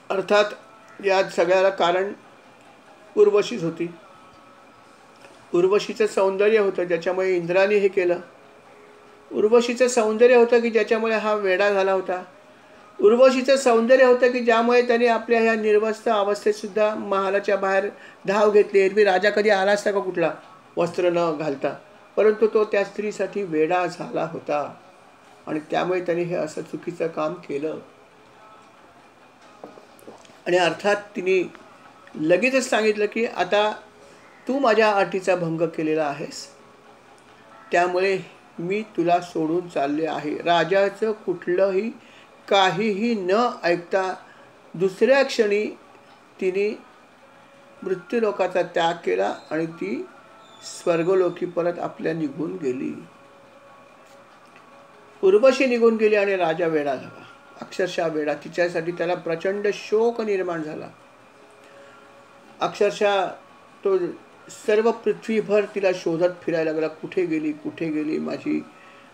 अर्थात या सगळ्याला कारण उर्वशीच होती. उर्वशीचं सौंदर्य होतं ज्याच्यामुळे इंद्राने हे केलं. उर्वशीचं सौंदर्य होतं की ज्याच्यामुळे हा वेडा झाला होता. उर्वशीचं सौंदर्य होतं की ज्यामुळे त्याने आपल्या ह्या निर्वस्त्र अवस्थेत सुद्धा महालाच्या बाहेर धाव घेतली. एरवी राजा कधी आला असता का कुठला वस्त्र न घालता, परंतु तो त्या स्त्रीसाठी वेडा झाला होता. आणि त्यामुळे त्याने हे असं चुकीचं काम केलं. आणि अर्थात तिने लगेचच सांगितलं की आता तू माझ्या अटीचा भंग केलेला आहेस, त्यामुळे मी तुला सोडून चालले आहे. राजाचं कुठलंही काहीही न ऐकता दुसऱ्या क्षणी तिने मृत्यूलोकाचा त्याग केला आणि ती स्वर्गलोकी परत आपल्या निघून गेली. उर्वशी निघून गेली आणि राजा वेडा झाला, अक्षरशः वेडा. तिच्यासाठी त्याला प्रचंड शोक निर्माण झाला. अक्षरशः तो सर्व पृथ्वीभर तिला शोधत फिरायला लागला. कुठे गेली माझी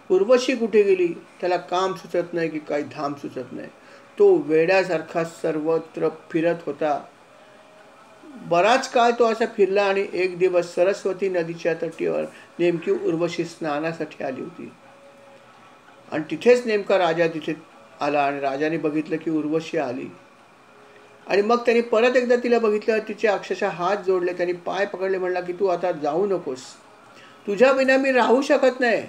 उर्वशी, कुठे गेली. त्याला काम सुचत नाही की काही धाम सुचत नाही. तो वेड्यासारखा सर्वत्र फिरत होता. बराच काळ तो असा फिरला आणि एक दिवस सरस्वती नदीच्या तटीवर नेमकी उर्वशी स्नानासाठी आली होती. आणि तिथेच नेमका राजा तिथे आला आणि राजाने बघितलं की उर्वशी आली. आणि मग त्यांनी परत एकदा तिला बघितलं, तिचे अक्षरशः हात जोडले, त्यांनी पाय पकडले, म्हणला की तू आता जाऊ नकोस, तुझ्या विना मी राहू शकत नाही.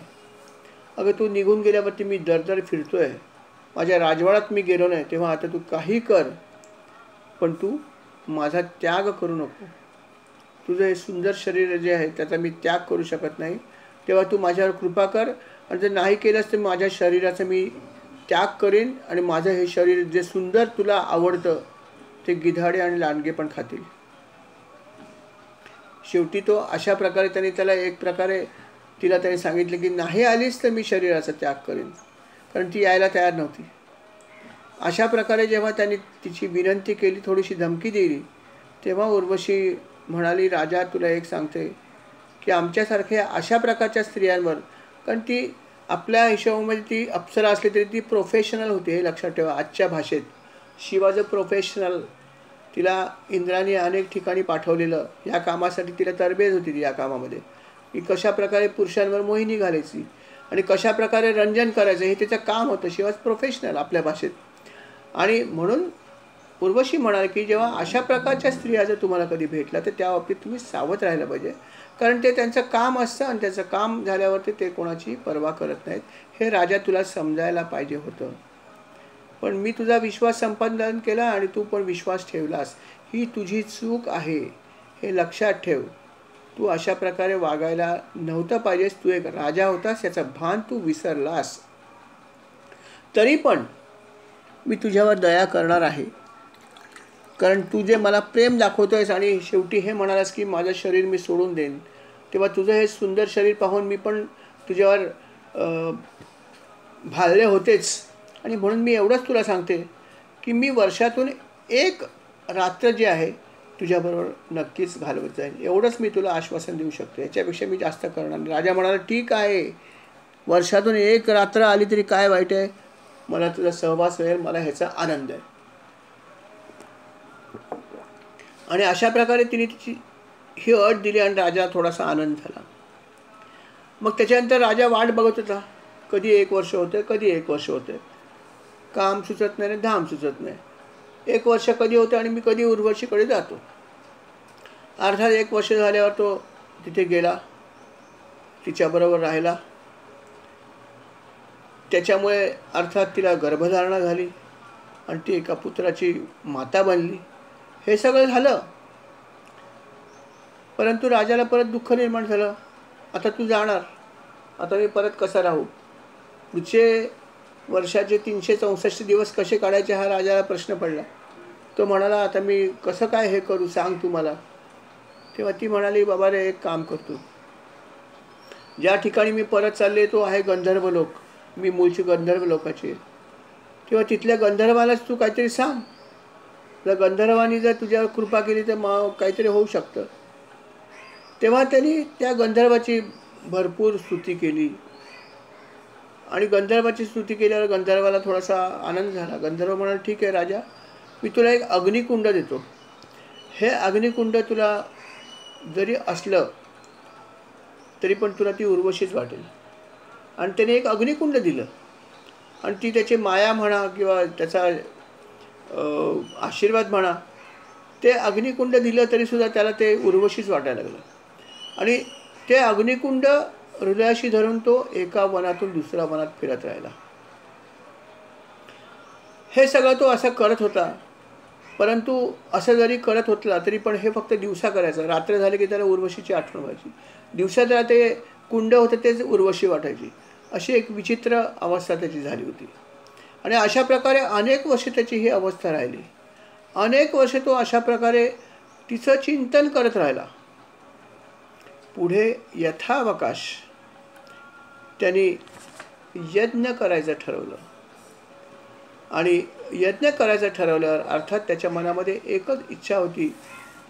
अगं तू निघून गेल्यावरती मी दरदर फिरतोय, माझ्या राजवाड्यात मी गेलो नाही, तेव्हा आता तू काही कर पण तू माझा त्याग करू नको. तुझं हे सुंदर शरीर जे आहे त्याचा मी त्याग करू शकत नाही, तेव्हा तू माझ्यावर कृपा कर. आणि जर नाही केलंस तर माझ्या शरीराचं मी त्याग करेन आणि माझं हे शरीर जे सुंदर तुला आवडतं ते गिधाडे आणि लांडगे पण खातील. शेवटी तो अशा प्रकारे त्याला एक प्रकारे तिला त्याने सांगितलं की नाही आलीस तर मी शरीराचा त्याग करेन, कारण ती यायला तयार नव्हती. अशा प्रकारे जेव्हा त्यांनी तिची विनंती केली, थोडीशी धमकी दिली, तेव्हा उर्वशी म्हणाली, राजा तुला एक सांगते की आमच्यासारख्या अशा प्रकारच्या स्त्रियांवर, कारण ती आपल्या हिशोबामध्ये ती अप्सरा असली तरी ती प्रोफेशनल होती, हे लक्षात ठेवा. आजच्या भाषेत शी वॉज अ प्रोफेशनल तिला इंद्राने अनेक ठिकाणी पाठवलेलं, या कामासाठी तिला तरबेज होती ती या कामामध्ये, की कशाप्रकारे पुरुषांवर मोहिनी घालायची आणि कशाप्रकारे रंजन करायचं हे तिचं काम होतं. शी वॉज प्रोफेशनल आपल्या भाषेत. आणि म्हणून उर्वशी म्हणाले की जेव्हा अशा प्रकारच्या स्त्रिया जर तुम्हाला कधी भेटल्या तर त्या बाबतीत तुम्ही सावध राहायला पाहिजे, कारण ते त्यांचं काम असतं आणि त्याचं काम झाल्यावरती ते कोणाची पर्वा करत नाहीत. हे राजा तुला समजायला पाहिजे होतं. पण मी तुझा विश्वास संपादन केला आणि तू पण विश्वास ठेवलास. ही तुझी चूक आहे, हे लक्षात ठेव. तू अशा प्रकारे वागायला नव्हतं पाहिजेस. तू एक राजा होतास याचं भान तू विसरलास. तरी पण मी तुझ्यावर दया करणार आहे, कारण तू जे मला प्रेम दाखवतोयस आणि शेवटी हे म्हणालास की माझं शरीर मी सोडून देईन, तेव्हा तुझं हे सुंदर शरीर पाहून मी पण तुझ्यावर भाळले होतेच. आणि म्हणून मी एवढंच तुला सांगते की मी वर्षातून एक रात्र जी आहे तुझ्याबरोबर नक्कीच घालवत जाईल. एवढंच मी तुला आश्वासन देऊ शकतो, याच्यापेक्षा मी जास्त करणार नाही. राजा म्हणाला ठीक आहे, वर्षातून एक रात्र आली तरी काय वाईट आहे, मला तुझा सहवास होईल, मला ह्याचा आनंद आहे. आणि अशा प्रकारे तिने तिची ही अट दिली आणि राजा थोडासा आनंद झाला. मग त्याच्यानंतर राजा वाट बघत होता, कधी 1 वर्ष होते, कधी 1 वर्ष होते. काम सुचत नाही, धाम सुचत नाही. 1 वर्ष कधी होतं आणि मी कधी उर्वशीकडे जातो. अर्थात 1 वर्ष झाल्यावर तो तिथे गेला, तिच्याबरोबर राहिला. त्याच्यामुळे अर्थात तिला गर्भधारणा झाली आणि ती एका पुत्राची माता बनली. हे सगळं झालं, परंतु राजाला परत दुःख निर्माण झालं. आता तू जाणार, आता मी परत कसा राहू, पुढचे वर्षाचे 364 दिवस कसे काढायचे हा राजाला प्रश्न पडला. तो म्हणाला आता मी कसं काय हे करू, सांग तू मला. तेव्हा ती म्हणाली बाबा रे, एक काम करतो, ज्या ठिकाणी मी परत चालले तो आहे गंधर्व लोक, मी मूळची गंधर्व लोकाची. तेव्हा तिथल्या गंधर्वालाच तू काहीतरी सांग, जर गंधर्वानी जर तुझ्यावर कृपा केली तर मग काहीतरी होऊ शकतं. तेव्हा त्यांनी त्या गंधर्वाची भरपूर स्तुती केली आणि गंधर्वाची स्तुती केल्यावर गंधर्वाला थोडासा आनंद झाला. गंधर्व म्हणाला ठीक आहे राजा, मी तुला एक अग्निकुंड देतो. हे अग्निकुंड तुला जरी असलं तरी पण तुला ती उर्वशीच वाटेल. आणि त्याने एक अग्निकुंड दिलं आणि ती त्याची माया म्हणा किंवा त्याचा आशीर्वाद म्हणा, ते अग्निकुंड दिलं तरीसुद्धा त्याला ते उर्वशीच वाटायला लागलं. आणि ते अग्निकुंड हृदयाशी धरून तो एका वनातून दुसऱ्या वनात फिरत राहिला. हे सगळं तो असं करत होता. परंतु असं जरी करत होता तरी पण हे फक्त दिवसा करायचं. रात्र झाले की त्याला उर्वशीची आठवण व्हायची. दिवसा त्याला ते कुंड होतं तेच उर्वशी वाटायची. अशी एक विचित्र अवस्था त्याची झाली होती. आणि अशा प्रकारे अनेक वर्ष त्याची ही अवस्था राहिली. अनेक वर्ष तो अशा प्रकारे तिचं चिंतन करत राहिला. पुढे यथावकाश त्यांनी यज्ञ करायचं ठरवलं. आणि यज्ञ करायचं ठरवल्यावर अर्थात त्याच्या मनामध्ये एकच इच्छा होती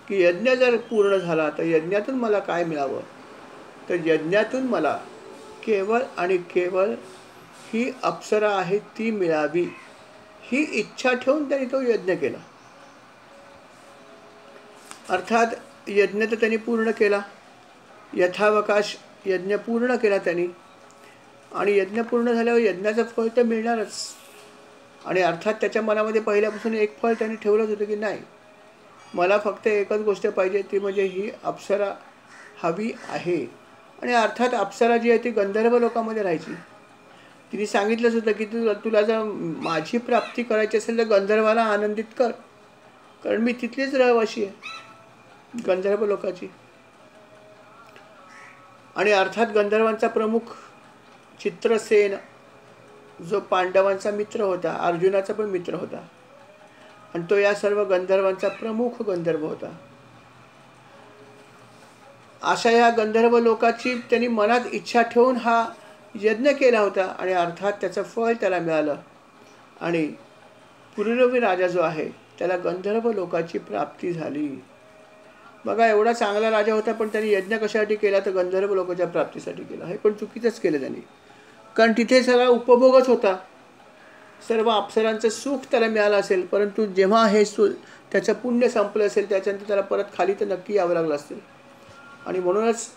की यज्ञ जर पूर्ण झाला तर यज्ञातून मला काय मिळावं, तर यज्ञातून मला केवळ आणि केवळ ही अप्सरा आहे ती मिळावी, ही इच्छा ठेवून त्यांनी तो यज्ञ केला. अर्थात यज्ञ तर त्यांनी पूर्ण केला, यथावकाश यज्ञ पूर्ण केला त्यांनी. आणि यज्ञ पूर्ण झाल्यावर यज्ञाचं फळ तर मिळणारच. आणि अर्थात त्याच्या मनामध्ये पहिल्यापासून एक फळ त्यांनी ठेवलंच होतं की नाही, मला फक्त एकच गोष्ट पाहिजे, ती म्हणजे ही अप्सरा हवी आहे. आणि अर्थात अप्सरा जी आहे ती गंधर्व लोकांमध्ये राहायची. तिने सांगितलंच होतं की तुला जर माझी प्राप्ती करायची असेल तर गंधर्वाला आनंदित कर, कारण मी तिथलीच रहिवाशी आहे गंधर्व लोकाची. आणि अर्थात गंधर्वांचा प्रमुख चित्रसेन जो पांडवांचा मित्र होता, अर्जुनाचा पण मित्र होता, आणि तो या सर्व गंधर्वांचा प्रमुख गंधर्व होता. अशा या गंधर्व लोकाची त्यांनी मनात इच्छा ठेवून हा यज्ञ केला होता. आणि अर्थात त्याचं फळ त्याला मिळालं. आणि पुरुरवी राजा जो आहे त्याला गंधर्व लोकाची प्राप्ती झाली. बघा, एवढा चांगला राजा होता पण त्यांनी यज्ञ कशासाठी केला, तर गंधर्व लोकांच्या प्राप्तीसाठी केला. हे पण चुकीचंच केलं त्यांनी, कारण तिथे सगळा उपभोगच होता. सर्व अप्सरांचं सुख त्याला मिळालं असेल, परंतु जेव्हा हे त्याचं पुण्य संपलं असेल त्याच्यानंतर त्याला परत खाली तर नक्की यावं लागलं असेल. आणि म्हणूनच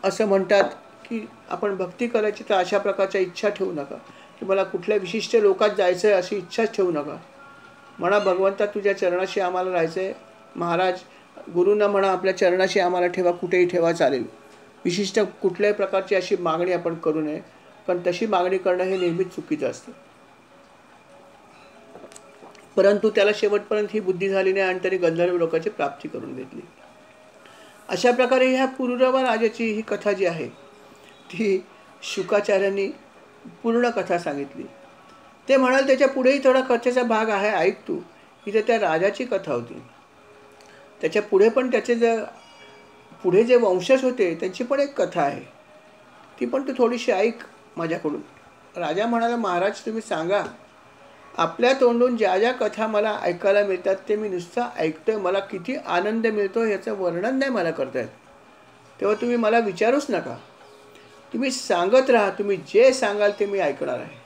असं म्हणतात की आपण भक्ती करायची तर अशा प्रकारच्या इच्छा ठेवू नका की मला कुठल्या विशिष्ट लोकात जायचं आहे अशी इच्छाच ठेवू नका. म्हणा भगवंता तुझ्या चरणाशी आम्हाला राहायचं आहे. महाराज गुरूंना म्हणा आपल्या चरणाशी आम्हाला ठेवा, कुठेही ठेवा चालेल. विशिष्ट कुठल्याही प्रकारची अशी मागणी आपण करू नये, पण तशी मागणी करणं हे नेहमीच चुकीचं असतं. परंतु त्याला शेवटपर्यंत ही बुद्धी झाली नाही आणि त्याने गंधर्व लोकांची प्राप्ती करून घेतली. अशा प्रकारे ह्या पुरुरवा राजाची ही कथा जी आहे ती शुकाचार्यांनी पूर्ण कथा सांगितली. ते म्हणाल त्याच्या पुढेही थोडा कथेचा भाग आहे, ऐक तू. इथे त्या राजाची कथा होती. त्याच्या पुढे पण त्याचे पुढे जे वंशज होते त्यांची पण एक कथा आहे, ती पण तू थोडीशी ऐक माझ्याकडून. राजा म्हणाला, महाराज तुम्ही सांगा. आपल्या तोंडून ज्या ज्या कथा मला ऐकायला मिळतात ते मी नुसतं ऐकतोय. मला किती आनंद मिळतो ह्याचं वर्णन नाही मला करता येत. तेव्हा तुम्ही मला विचारूच नका, तुम्ही सांगत राहा. तुम्ही जे सांगाल ते मी ऐकणार आहे.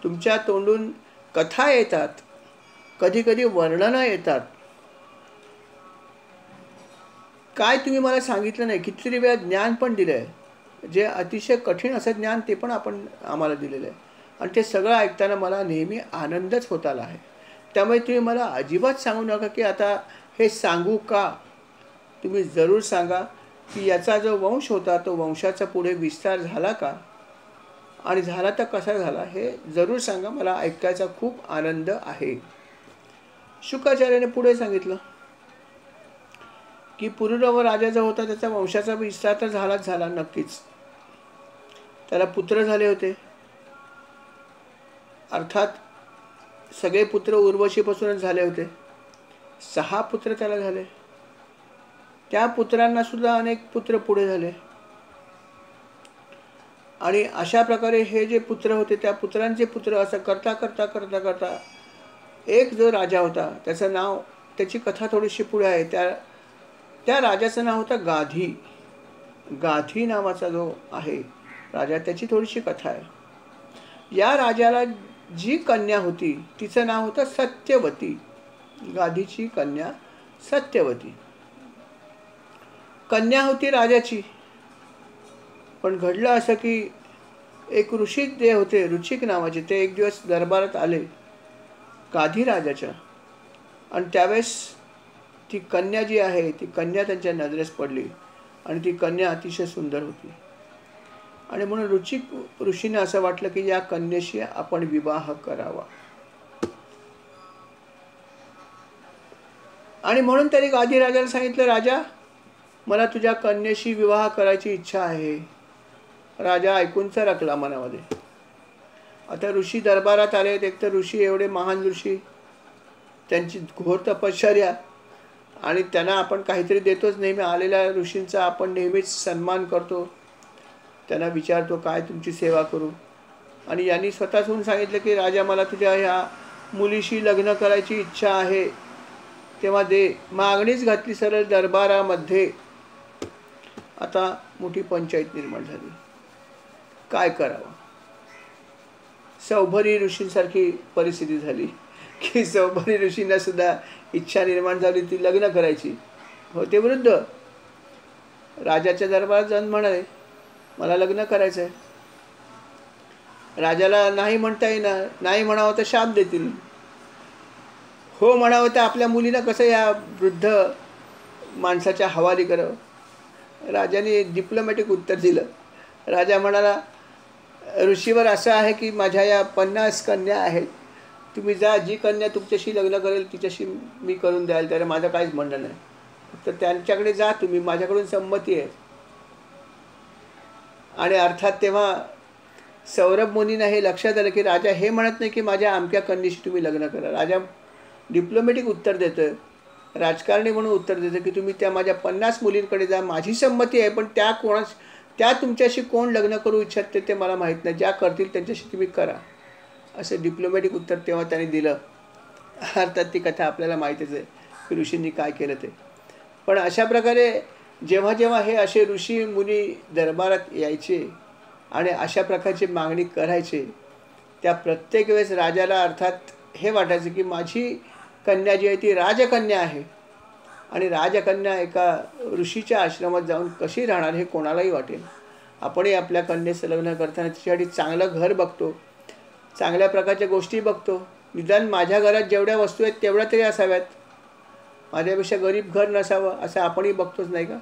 तुमच्या तोंडून कथा येतात, कधी कधी वर्णनं येतात. काय तुम्ही मला सांगितलं नाही. कितीतरी वेळा ज्ञान पण दिलं आहे, जे अतिशय कठीण असं ज्ञान ते पण आपण आम्हाला दिलेलं आहे. आणि ते सगळं ऐकताना मला नेहमी आनंदच होत आला आहे. त्यामुळे तुम्ही मला अजिबात सांगू नका की आता हे सांगू का. तुम्ही जरूर सांगा की याचा जो वंश होता तो वंशाचा पुढे विस्तार झाला का, आणि झाला तर कसा झाला हे जरूर सांगा. मला ऐकायचा खूप आनंद आहे. शुकाचार्याने पुढे सांगितलं की पुरुरव राजा जो होता त्याचा वंशाचा विस्तार तर झालाच झाला नक्कीच. त्याला पुत्र झाले होते. अर्थात सगळे पुत्र उर्वशीपासूनच झाले होते. 6 पुत्र त्याला झाले. त्या पुत्रांना सुद्धा अनेक पुत्र पुढे झाले. आणि अशा प्रकारे हे जे पुत्र होते त्या पुत्रांचे पुत्र असं करता करता करता करता एक जो राजा होता त्याचं नाव, त्याची कथा थोडीशी पुढे आहे. त्या राजाचं नाव होतं गाधी. गाधी नावाचा जो आहे राजा, त्याची थोडीशी कथा आहे. या राजाला जी कन्या होती तिचं नाव होतं सत्यवती. गाधीची कन्या सत्यवती कन्या होती राजाची. पण घडलं असं की एक ऋषी जे होते, रुचिक नावाचे, ते एक दिवस दरबारात आले गाधी राजाच्या. आणि त्यावेळेस ती कन्या जी आहे ती कन्या त्यांच्या नजरेस पडली. आणि ती कन्या अतिशय सुंदर होती. आणि म्हणून रुचिक ऋषीने असं वाटलं की या कन्येशी आपण विवाह करावा. आणि म्हणून त्यांनी गाधी राजाला सांगितलं, राजा मला तुझ्या कन्येशी विवाह करायची इच्छा आहे. राजा ऐकून सरकला मनामध्ये. आता ऋषी दरबारात आले. एक तर ऋषी एवढे महान ऋषी, त्यांची घोर तपश्चर्या, आणि त्यांना आपण काहीतरी देतोच. नेहमी आलेल्या ऋषींचा आपण नेहमीच सन्मान करतो, त्यांना विचारतो काय तुमची सेवा करू. आणि यांनी स्वतःहून सांगितलं की राजा मला तुझ्या ह्या मुलीशी लग्न करायची इच्छा आहे, तेव्हा दे. मागणीच घातली सरळ दरबारामध्ये. आता मोठी पंचायत निर्माण झाली. काय करावं. सौभरी ऋषींसारखी परिस्थिती झाली की सौभरी ऋषींना सुद्धा इच्छा निर्माण झाली ती लग्न करायची. होते वृद्ध. राजाच्या दरबारात जाऊन म्हणाले मला लग्न करायचं आहे. राजाला नाही म्हणता येणार. नाही म्हणावं तर शाप देतील. हो म्हणावं तर आपल्या मुलीला कसं या वृद्ध माणसाच्या हवाली करावं. राजाने डिप्लोमॅटिक उत्तर दिलं. राजा म्हणाला, ऋषीवर असं आहे की माझ्या या 50 कन्या आहेत. तुम्ही जा, जी कन्या तुमच्याशी लग्न करेल तिच्याशी मी करून द्याल. त्याला माझं काहीच म्हणणं नाही. फक्त त्यांच्याकडे जा तुम्ही, माझ्याकडून संमती आहे. आणि अर्थात तेव्हा सौरभ मुनींना हे लक्षात आलं की राजा हे म्हणत नाही की माझ्या अमक्या कन्येशी तुम्ही लग्न करा. राजा डिप्लोमॅटिक उत्तर देतोय, राजकारणी म्हणून उत्तर देतं की तुम्ही त्या माझ्या 50 मुलींकडे जा, माझी संमती आहे, पण त्या तुमच्याशी कोण लग्न करू इच्छित ते मला माहीत नाही. ज्या करतील त्यांच्याशी तुम्ही करा. असं डिप्लोमॅटिक उत्तर तेव्हा त्यांनी दिलं. अर्थात ती कथा आपल्याला माहीतच आहे की ऋषींनी काय केलं ते. पण अशा प्रकारे जेव्हा जेव्हा हे असे ऋषी मुनी दरबारात यायचे आणि अशा प्रकारची मागणी करायचे त्या प्रत्येक वेळेस राजाला अर्थात हे वाटायचं की माझी कन्या जी आहे ती राजकन्या आहे आणि राजकन्या एका ऋषीच्या आश्रमात जाऊन कशी राहणार हे कोणालाही वाटेल. आपणही आपल्या कन्येचं लग्न करताना तिच्यासाठी चांगलं घर बघतो, चांगल्या प्रकारच्या गोष्टी बघतो. निदान माझ्या घरात जेवढ्या वस्तू आहेत तेवढ्या तरी असाव्यात, माझ्यापेक्षा गरीब घर नसावं असं आपणही बघतोच नाही का.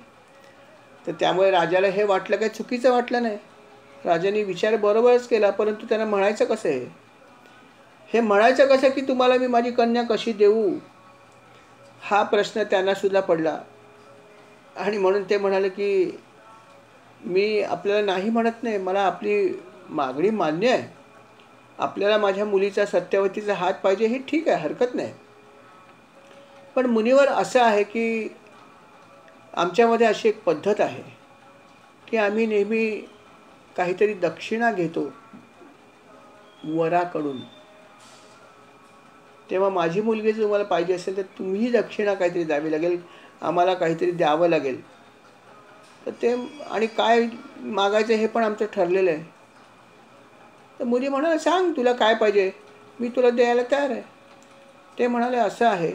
तर त्यामुळे राजाला हे वाटलं, काही चुकीचं वाटलं नाही. राजाने विचार बरोबरच केला, परंतु त्यांना म्हणायचं कसं आहे, हे म्हणायचं कसं की तुम्हाला मी माझी कन्या कशी देऊ, हा प्रश्न त्यांना सुद्धा पडला. आणि म्हणून ते म्हणाले की मी आपल्याला नाही म्हणत नाही, मला आपली मागणी मान्य आहे, आपल्याला माझ्या मुलीचा सत्यवतीचा हात पाहिजे हे ठीक आहे, हरकत नाही. पण मुनीवर असं आहे की आमच्यामध्ये अशी एक पद्धत आहे की आम्ही नेहमी काहीतरी दक्षिणा घेतो वराकडून. तेव्हा माझी मुलगी जर तुम्हाला पाहिजे असेल तर तुम्ही दक्षिणा काहीतरी द्यावी लागेल, आम्हाला काहीतरी द्यावं लागेल. तर ते आणि काय मागायचं हे पण आमचं ठरलेलं आहे. तर मुली म्हणाले सांग तुला काय पाहिजे, मी तुला द्यायला तयार आहे. ते म्हणाले असं आहे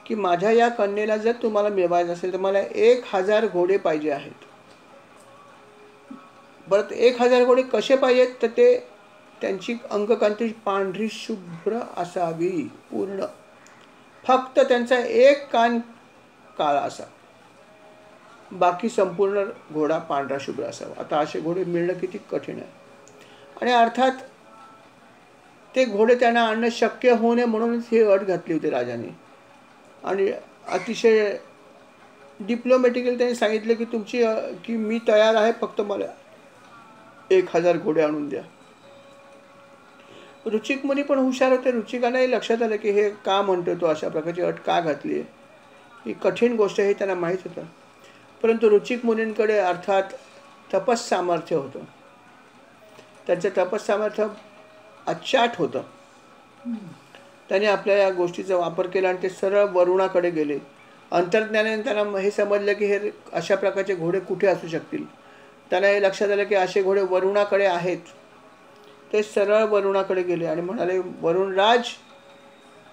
की माझ्या या कन्येला जर तुम्हाला मिळवायचं असेल तर मला 1000 घोडे पाहिजे आहेत. परत 1000 घोडे कसे पाहिजेत तर ते त्यांची अंगकांती पांढरी शुभ्र असावी पूर्ण, फक्त त्यांचा एक कान काळा असा, बाकी संपूर्ण घोडा पांढरा शुभ्र असावा. आता असे घोडे मिळणं किती कठीण आहे. आणि अर्थात ते घोडे त्यांना आणणं शक्य होऊ नये म्हणूनच ही अट घातली होती राजाने. आणि अतिशय डिप्लोमॅटिकली त्यांनी सांगितलं की की मी तयार आहे, फक्त मला 1000 घोडे आणून द्या. रुचिक मुनी पण हुशार होते. रुचिकांनाही लक्षात आलं की हे का म्हणतो तो, अशा प्रकारची अट का घातली आहे, ही कठीण गोष्ट हे त्यांना माहीत होतं. परंतु रुचिक मुनींकडे अर्थात तपस सामर्थ्य होतं. त्यांचं तपस सामर्थ्य अचाट होतं. त्याने आपल्या या गोष्टीचा वापर केला आणि ते सरळ वरुणाकडे गेले. अंतर्ज्ञानाने त्यांना हे समजलं की हे अशा प्रकारचे घोडे कुठे असू शकतील. त्यांना हे लक्षात आलं की असे घोडे वरुणाकडे आहेत. ते सरळ वरुणाकडे गेले आणि म्हणाले वरुणराज,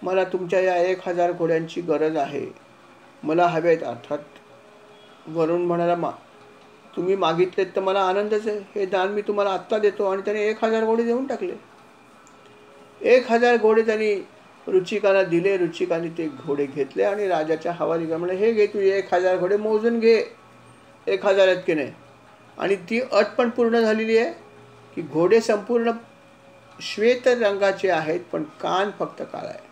मला तुमच्या या 1000 घोड्यांची गरज आहे, मला हवेत. अर्थात वरुण म्हणाला तुम्ही मागितलेत तर मला आनंदच आहे, हे दान मी तुम्हाला आत्ता देतो. आणि त्याने 1000 घोडे देऊन टाकले. 1000 घोडे त्यांनी रुचिकांना दिले. रुचिकांनी ते घोडे घेतले आणि राजाच्या हवाली केले. म्हणजे हे घे तू 1000 घोडे मोजून घे, 1000 आहेत की नाही. आणि ती अट पण पूर्ण झालेली आहे की घोडे संपूर्ण श्वेत रंगाचे आहेत पण कान फक्त काळा आहे.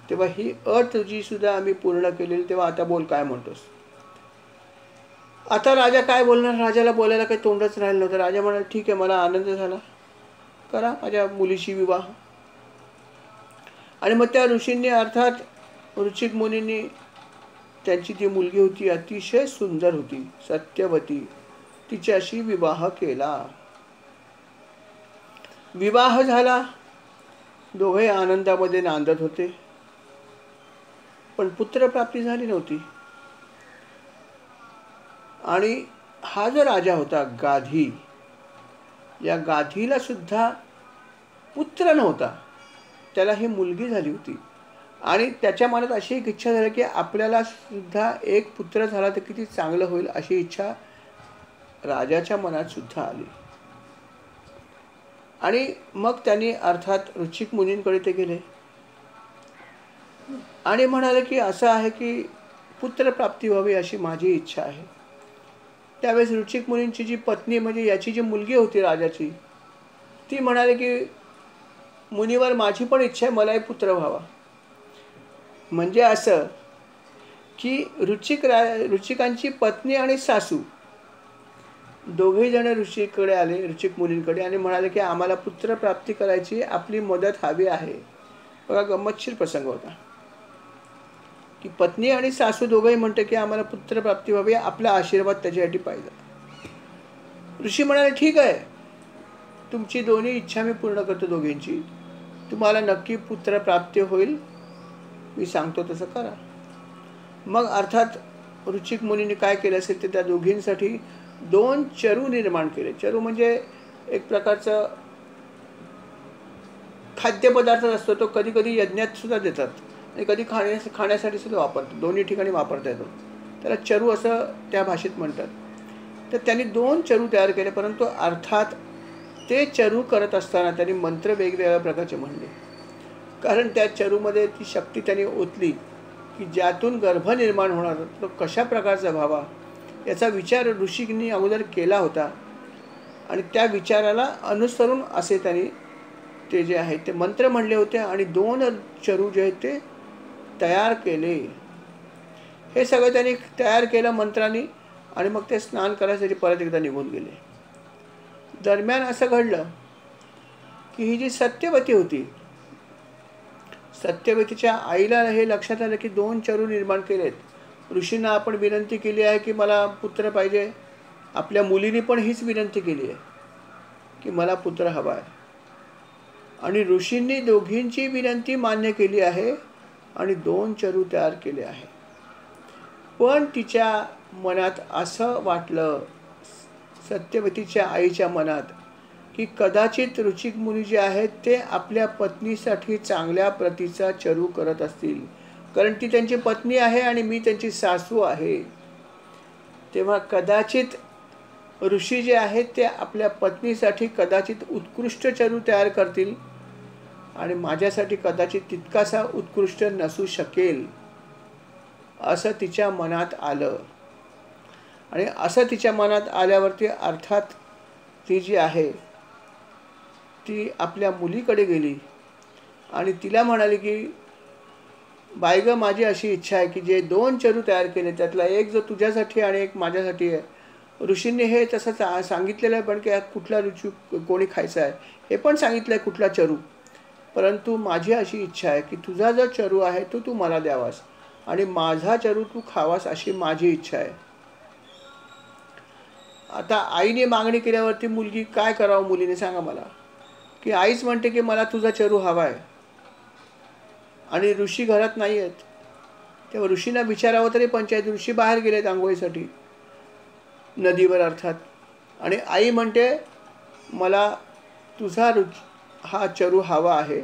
तेव्हा ही अट तुझी सुद्धा आम्ही पूर्ण केलेली. तेव्हा आता बोल काय म्हणतोस. आता राजा काय बोलणार, राजाला बोलायला काही तोंडच राहिलं नव्हतं. राजा म्हणाला ठीक आहे, मला आनंद झाला, करा माझ्या मुलीशी विवाह. आणि मग त्या ऋषींनी अर्थात रुचिक मुनींनी त्यांची ती मुलगी होती, अतिशय सुंदर होती, सत्यवती, तिच्याशी विवाह केला. विवाह झाला, दोघे आनंदामध्ये नांदत होते. पण पुत्रप्राप्ती झाली नव्हती. आणि हा जो राजा होता गाधी, या गाधीला सुद्धा पुत्र नव्हता, त्याला ही मुलगी झाली होती. आणि त्याच्या मनात अशी एक इच्छा झाली की आपल्याला सुद्धा एक पुत्र झाला तर किती चांगलं होईल, अशी इच्छा राजाच्या मनात सुद्धा आली. आणि मग त्यांनी अर्थात रुचिक मुनींकडे ते गेले आणि म्हणाले की असं आहे की पुत्रप्राप्ती व्हावी अशी माझी इच्छा आहे. त्यावेळेस रुचिक मुनींची जी पत्नी म्हणजे याची जी मुलगी होती राजाची, ती म्हणाले की मुनीवर माझी पण इच्छा आहे, मलाही पुत्र व्हावा. म्हणजे असं की रुचिकांची पत्नी आणि सासू दोघेही जण ऋषीकडे आले, रुचिक मुनींकडे, आणि म्हणाले की आम्हाला पुत्रप्राप्ती करायची, आपली मदत हवी आहे. बघा गंमतशीर प्रसंग होता की पत्नी आणि सासू दोघेही म्हणते की आम्हाला पुत्रप्राप्ती व्हावी, आपला आशीर्वाद त्याच्यासाठी पाहिजे. ऋषी म्हणाले ठीक आहे, तुमची दोन्ही इच्छा मी पूर्ण करतो दोघींची, तुम्हाला नक्की पुत्रप्राप्ती होईल, मी सांगतो तसं करा. मग अर्थात रुचिक मुनींनी काय केलं असेल ते त्या दोघींसाठी 2 चरू निर्माण केले. चरू म्हणजे एक प्रकारचं खाद्यपदार्थ असतो तो कधी कधी यज्ञात सुद्धा देतात आणि कधी खाण्यासाठी सुद्धा वापरतात, दोन्ही ठिकाणी वापरता येतो. त्याला चरू असं त्या भाषेत म्हणतात. तर त्यांनी 2 चरू तयार केले, परंतु अर्थात ते चरू करत असताना त्यांनी मंत्र वेगवेगळ्या प्रकारचे म्हणले. कारण त्या चरूमध्ये ती शक्ती त्यांनी ओतली की ज्यातून गर्भ निर्माण होणार तो कशा प्रकारचा व्हावा याचा विचार ऋषींनी अगोदर केला होता आणि त्या विचाराला अनुसरून असे त्यांनी ते जे आहे ते मंत्र म्हणले होते आणि 2 चरू जे आहेत ते तयार केले. हे सगळं त्यांनी तयार केलं मंत्रांनी आणि मग ते स्नान करायसाठी परत एकदा निघून गेले. दरम्यान असं घडलं की ही जी सत्यवती होती, सत्यवतीच्या आईला हे लक्षात आलं की 2 चरू निर्माण केलेत. ऋषींना आपण विनंती केली आहे की मला पुत्र पाहिजे. आपल्या मुलीने पण हीच विनंती केली आहे की मला पुत्र हवा आहे आणि ऋषींनी दोघींची विनंती मान्य केली आहे आणि 2 चरू तयार केले आहे. पण तिच्या मनात असं वाटलं, सत्यवतीच्या आईच्या मनात, की कदाचित ऋषिक मुनी जे आहेत ते आपल्या पत्नीसाठी चांगल्या प्रतीचा चरू करत असतील, कारण ती त्यांची पत्नी आहे आणि मी त्यांची सासू आहे. तेव्हा कदाचित ऋषी जे आहेत ते आपल्या पत्नीसाठी कदाचित उत्कृष्ट चरू तयार करतील आणि माझ्यासाठी कदाचित तितकासा उत्कृष्ट नसू शकेल असं तिच्या मनात आलं. आणि असं तिच्या मनात आल्यावरती अर्थात ती जी आहे ती आपल्या मुलीकडे गेली आणि तिला म्हणाली की बाई गं, माझी अशी इच्छा आहे की जे 2 चरू तयार केले त्यातला एक जो तुझ्यासाठी आणि एक माझ्यासाठी आहे. ऋषींनी हे तसं सांगितलेलं आहे पण की कुठला ऋषी कोणी खायचा आहे हे पण सांगितलं आहे कुठला चरू, परंतु माझी अशी इच्छा आहे की तुझा जो चरू आहे तो तू मला द्यावास आणि माझा चरू तू खावास अशी माझी इच्छा आहे. आता आईने मागणी केल्यावरती मुलगी काय करावं, मुलीने सांगा मला. की आईच म्हणते की मला तुझा चरू हवा आहे आणि ऋषी घरात नाही आहेत. तेव्हा ऋषींना विचारावं तरी पंचायत. ऋषी बाहेर गेलेत आंघोळीसाठी नदीवर अर्थात. आणि आई म्हणते मला तुझा हा चरू हवा आहे,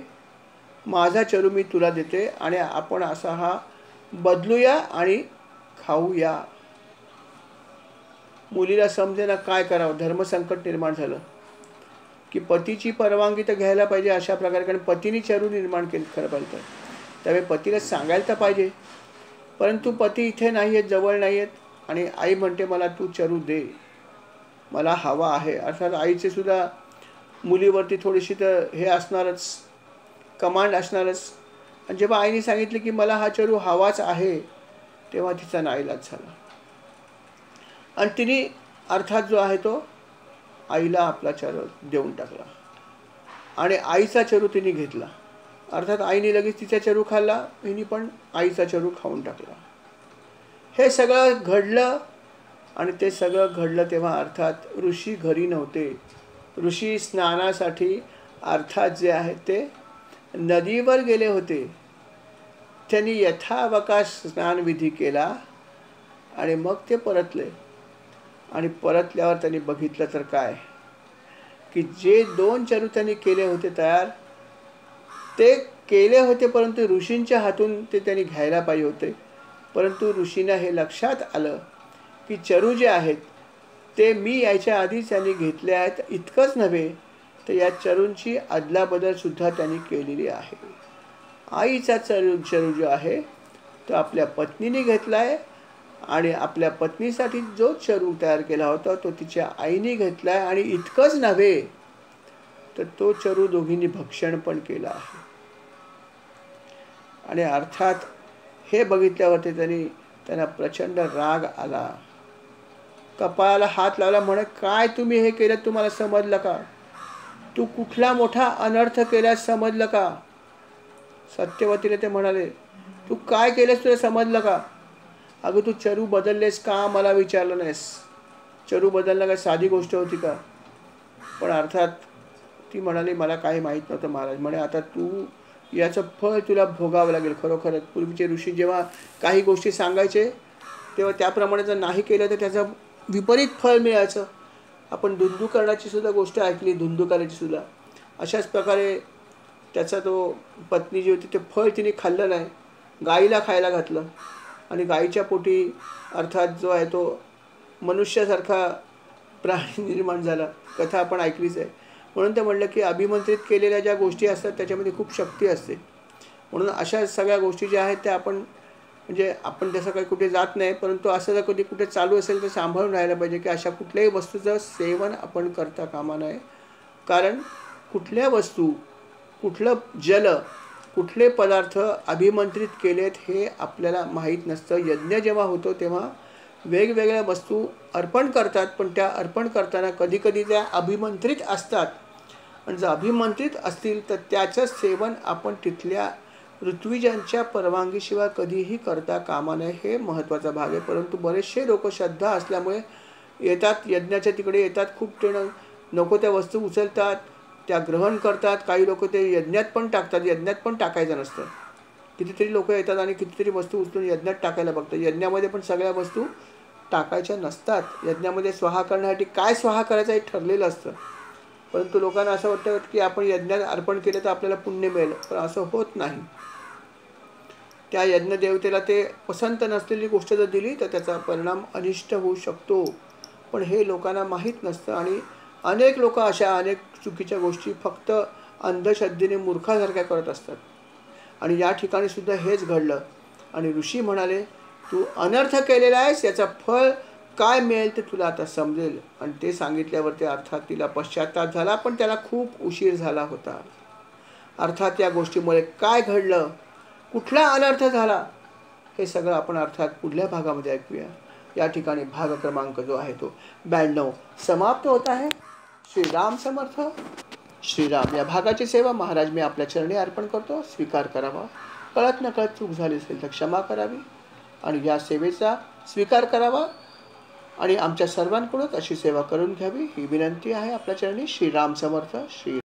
माझा चरू मी तुला देते आणि आपण असा हा बदलूया आणि खाऊया. मुलीला समजेना काय करावं. धर्मसंकट निर्माण झालं की पतीची परवानगी तर घ्यायला पाहिजे अशा प्रकारे, कारण पतीने चरू निर्माण केले खरं पाहिजे त्यावेळी पतीला सांगायला तर पाहिजे, परंतु पती इथे नाही आहेत, जवळ नाही आहेत आणि आई म्हणते मला तू चरू दे, मला हवा आहे. अर्थात आईचे सुद्धा मुलीवरती थोडीशी तर हे असणारच, कमांड असणारच. आणि जेव्हा आईने सांगितले की मला हा चरू हवाच आहे तेव्हा तिचा नाईलाज झाला आणि तिने अर्थात जो आहे तो आईला आपला चरू देऊन टाकला आणि आईचा चरू तिने घेतला. अर्थात आईने लगेच तिचा चरू खाल्ला, हिने पण आईचा चरू खाऊन टाकला. हे सगळं घडलं आणि ते सगळं घडलं तेव्हा अर्थात ऋषी घरी नव्हते. ऋषी स्नानासाठी अर्थात जे आहे ते नदीवर गेले होते. त्यांनी यथावकाश स्नानविधी केला आणि मग ते परतले आणि परतल्यावर त्यांनी बघितलं तर काय की जे 2 चरू त्यांनी केले होते तयार ते केले होते, परंतु ऋषींच्या हातून ते त्यांनी घ्यायला पाहिजे होते. परंतु ऋषींना हे लक्षात आलं की चरू जे आहेत ते मी याच्या आधीच त्यांनी घेतले आहेत. इतकंच नव्हे तर या चरूंची अदलाबदलसुद्धा त्यांनी केलेली आहे. आईचा चरू जो आहे तो आपल्या पत्नीने घेतला आहे आणि आपल्या पत्नीसाठी जो चरू तयार केला होता तो तिच्या आईने घेतला आहे आणि इतकंच नव्हे तर तो चरू दोघींनी भक्षण पण केला आहे. आणि अर्थात हे बघितल्यावरती त्यांना प्रचंड राग आला. कपाळाला हात लावला, म्हणे काय तुम्ही हे केलं, तुम्हाला समजलं का? तू कुठला मोठा अनर्थ केल्यास समजलं का? सत्यवतीला ते म्हणाले तू काय केलेस तुला समजलं का? अगं तू चरू बदललेस का मला विचारलं नाहीस. चरू बदलणं काय साधी गोष्ट होती का? पण अर्थात ती म्हणाली मला काही माहीत नव्हतं महाराज. म्हणे आता तू याचं फळ तुला भोगावं लागेल. खरोखरच पूर्वीचे ऋषी जेव्हा काही गोष्टी सांगायचे तेव्हा त्याप्रमाणे जर नाही केलं तर त्याचं विपरीत फळ मिळायचं. आपण धुंदुकरणाची सुद्धा गोष्ट ऐकली, धुंदुकाराची सुद्धा. अशाच प्रकारे त्याचा तो पत्नी जी होती ते फळ तिने खाल्लं नाही, गाईला खायला घातलं आणि गाईच्या पोटी अर्थात जो आहे तो मनुष्यासारखा प्राणी निर्माण झाला. कथा आपण ऐकलीच आहे. म्हणून ते म्हटलं की अभिमंत्रित केलेल्या ज्या गोष्टी असतात त्याच्यामध्ये खूप शक्ती असते. म्हणून अशा सगळ्या गोष्टी ज्या आहेत त्या आपण म्हणजे आपण तसं काही कुठे जात नाही, परंतु असं जर कधी कुठे चालू असेल तर सांभाळून राहायला पाहिजे की अशा कुठल्याही वस्तूचं सेवन आपण करता कामा नये. कारण कुठल्या वस्तू, कुठलं जल, कुठले पदार्थ अभिमंत्रित केलेत हे आपल्याला माहीत नसतं. यज्ञ जेव्हा होतो तेव्हा वेगवेगळ्या वस्तू अर्पण करतात, पण त्या अर्पण करताना कधीकधी त्या अभिमंत्रित असतात आणि जर अभिमंत्रित असतील तर त्याचं सेवन आपण तिथल्या ऋत्विजांच्या परवानगीशिवाय कधीही करता कामा नये. हे महत्त्वाचा भाग आहे. परंतु बरेचसे लोक श्रद्धा असल्यामुळे येतात, यज्ञाच्या तिकडे येतात, खूप जण नको त्या वस्तू उचलतात, त्या ग्रहण करतात. काही लोक ते यज्ञात पण टाकतात, यज्ञात पण टाकायचं नसतं. कितीतरी लोक येतात आणि कितीतरी वस्तू उचलून यज्ञात टाकायला बघतात. यज्ञामध्ये पण सगळ्या वस्तू टाकायच्या नसतात. यज्ञामध्ये स्वाहा करण्यासाठी काय स्वाहा करायचं हे ठरलेलं असतं. परंतु लोकांना असं वाटतं की आपण यज्ञात अर्पण केलं तर आपल्याला पुण्य मिळेल, पण असं होत नाही. त्या यज्ञदेवतेला ते पसंत नसलेली गोष्ट जर दिली तर त्याचा परिणाम अनिष्ट होऊ शकतो. पण हे लोकांना माहीत नसतं आणि अनेक लोक अशा अनेक चुकीच्या गोष्टी फक्त अंधश्रद्धेने मूर्खासारख्या करत असतात. आणि या ठिकाणी सुद्धा हेच घडलं आणि ऋषी म्हणाले, तू अनर्थ केलेला आहेस, याचं फळ काय मिळेल ते तुला आता समजेल. आणि ते सांगितल्यावरती अर्थात तिला पश्चाताप झाला, पण त्याला खूप उशीर झाला होता. अर्थात या गोष्टीमुळे काय घडलं, कुठला अनर्थ झाला, हे सगळं आपण अर्थात पुढल्या भागामध्ये ऐकूया. या ठिकाणी भाग क्रमांक जो आहे तो 92 समाप्त होत आहे. श्रीराम समर्थ. श्रीराम. या भागाची सेवा महाराज मी आपल्या चरणी अर्पण करतो, स्वीकार करावा. कळत नकळत चूक झाली असेल तर क्षमा करावी आणि या सेवेचा स्वीकार करावा आणि आमच्या सर्वांकडून अशी सेवा करून घ्यावी ही विनंती आहे आपल्या चरणी. श्रीराम समर्थ. श्री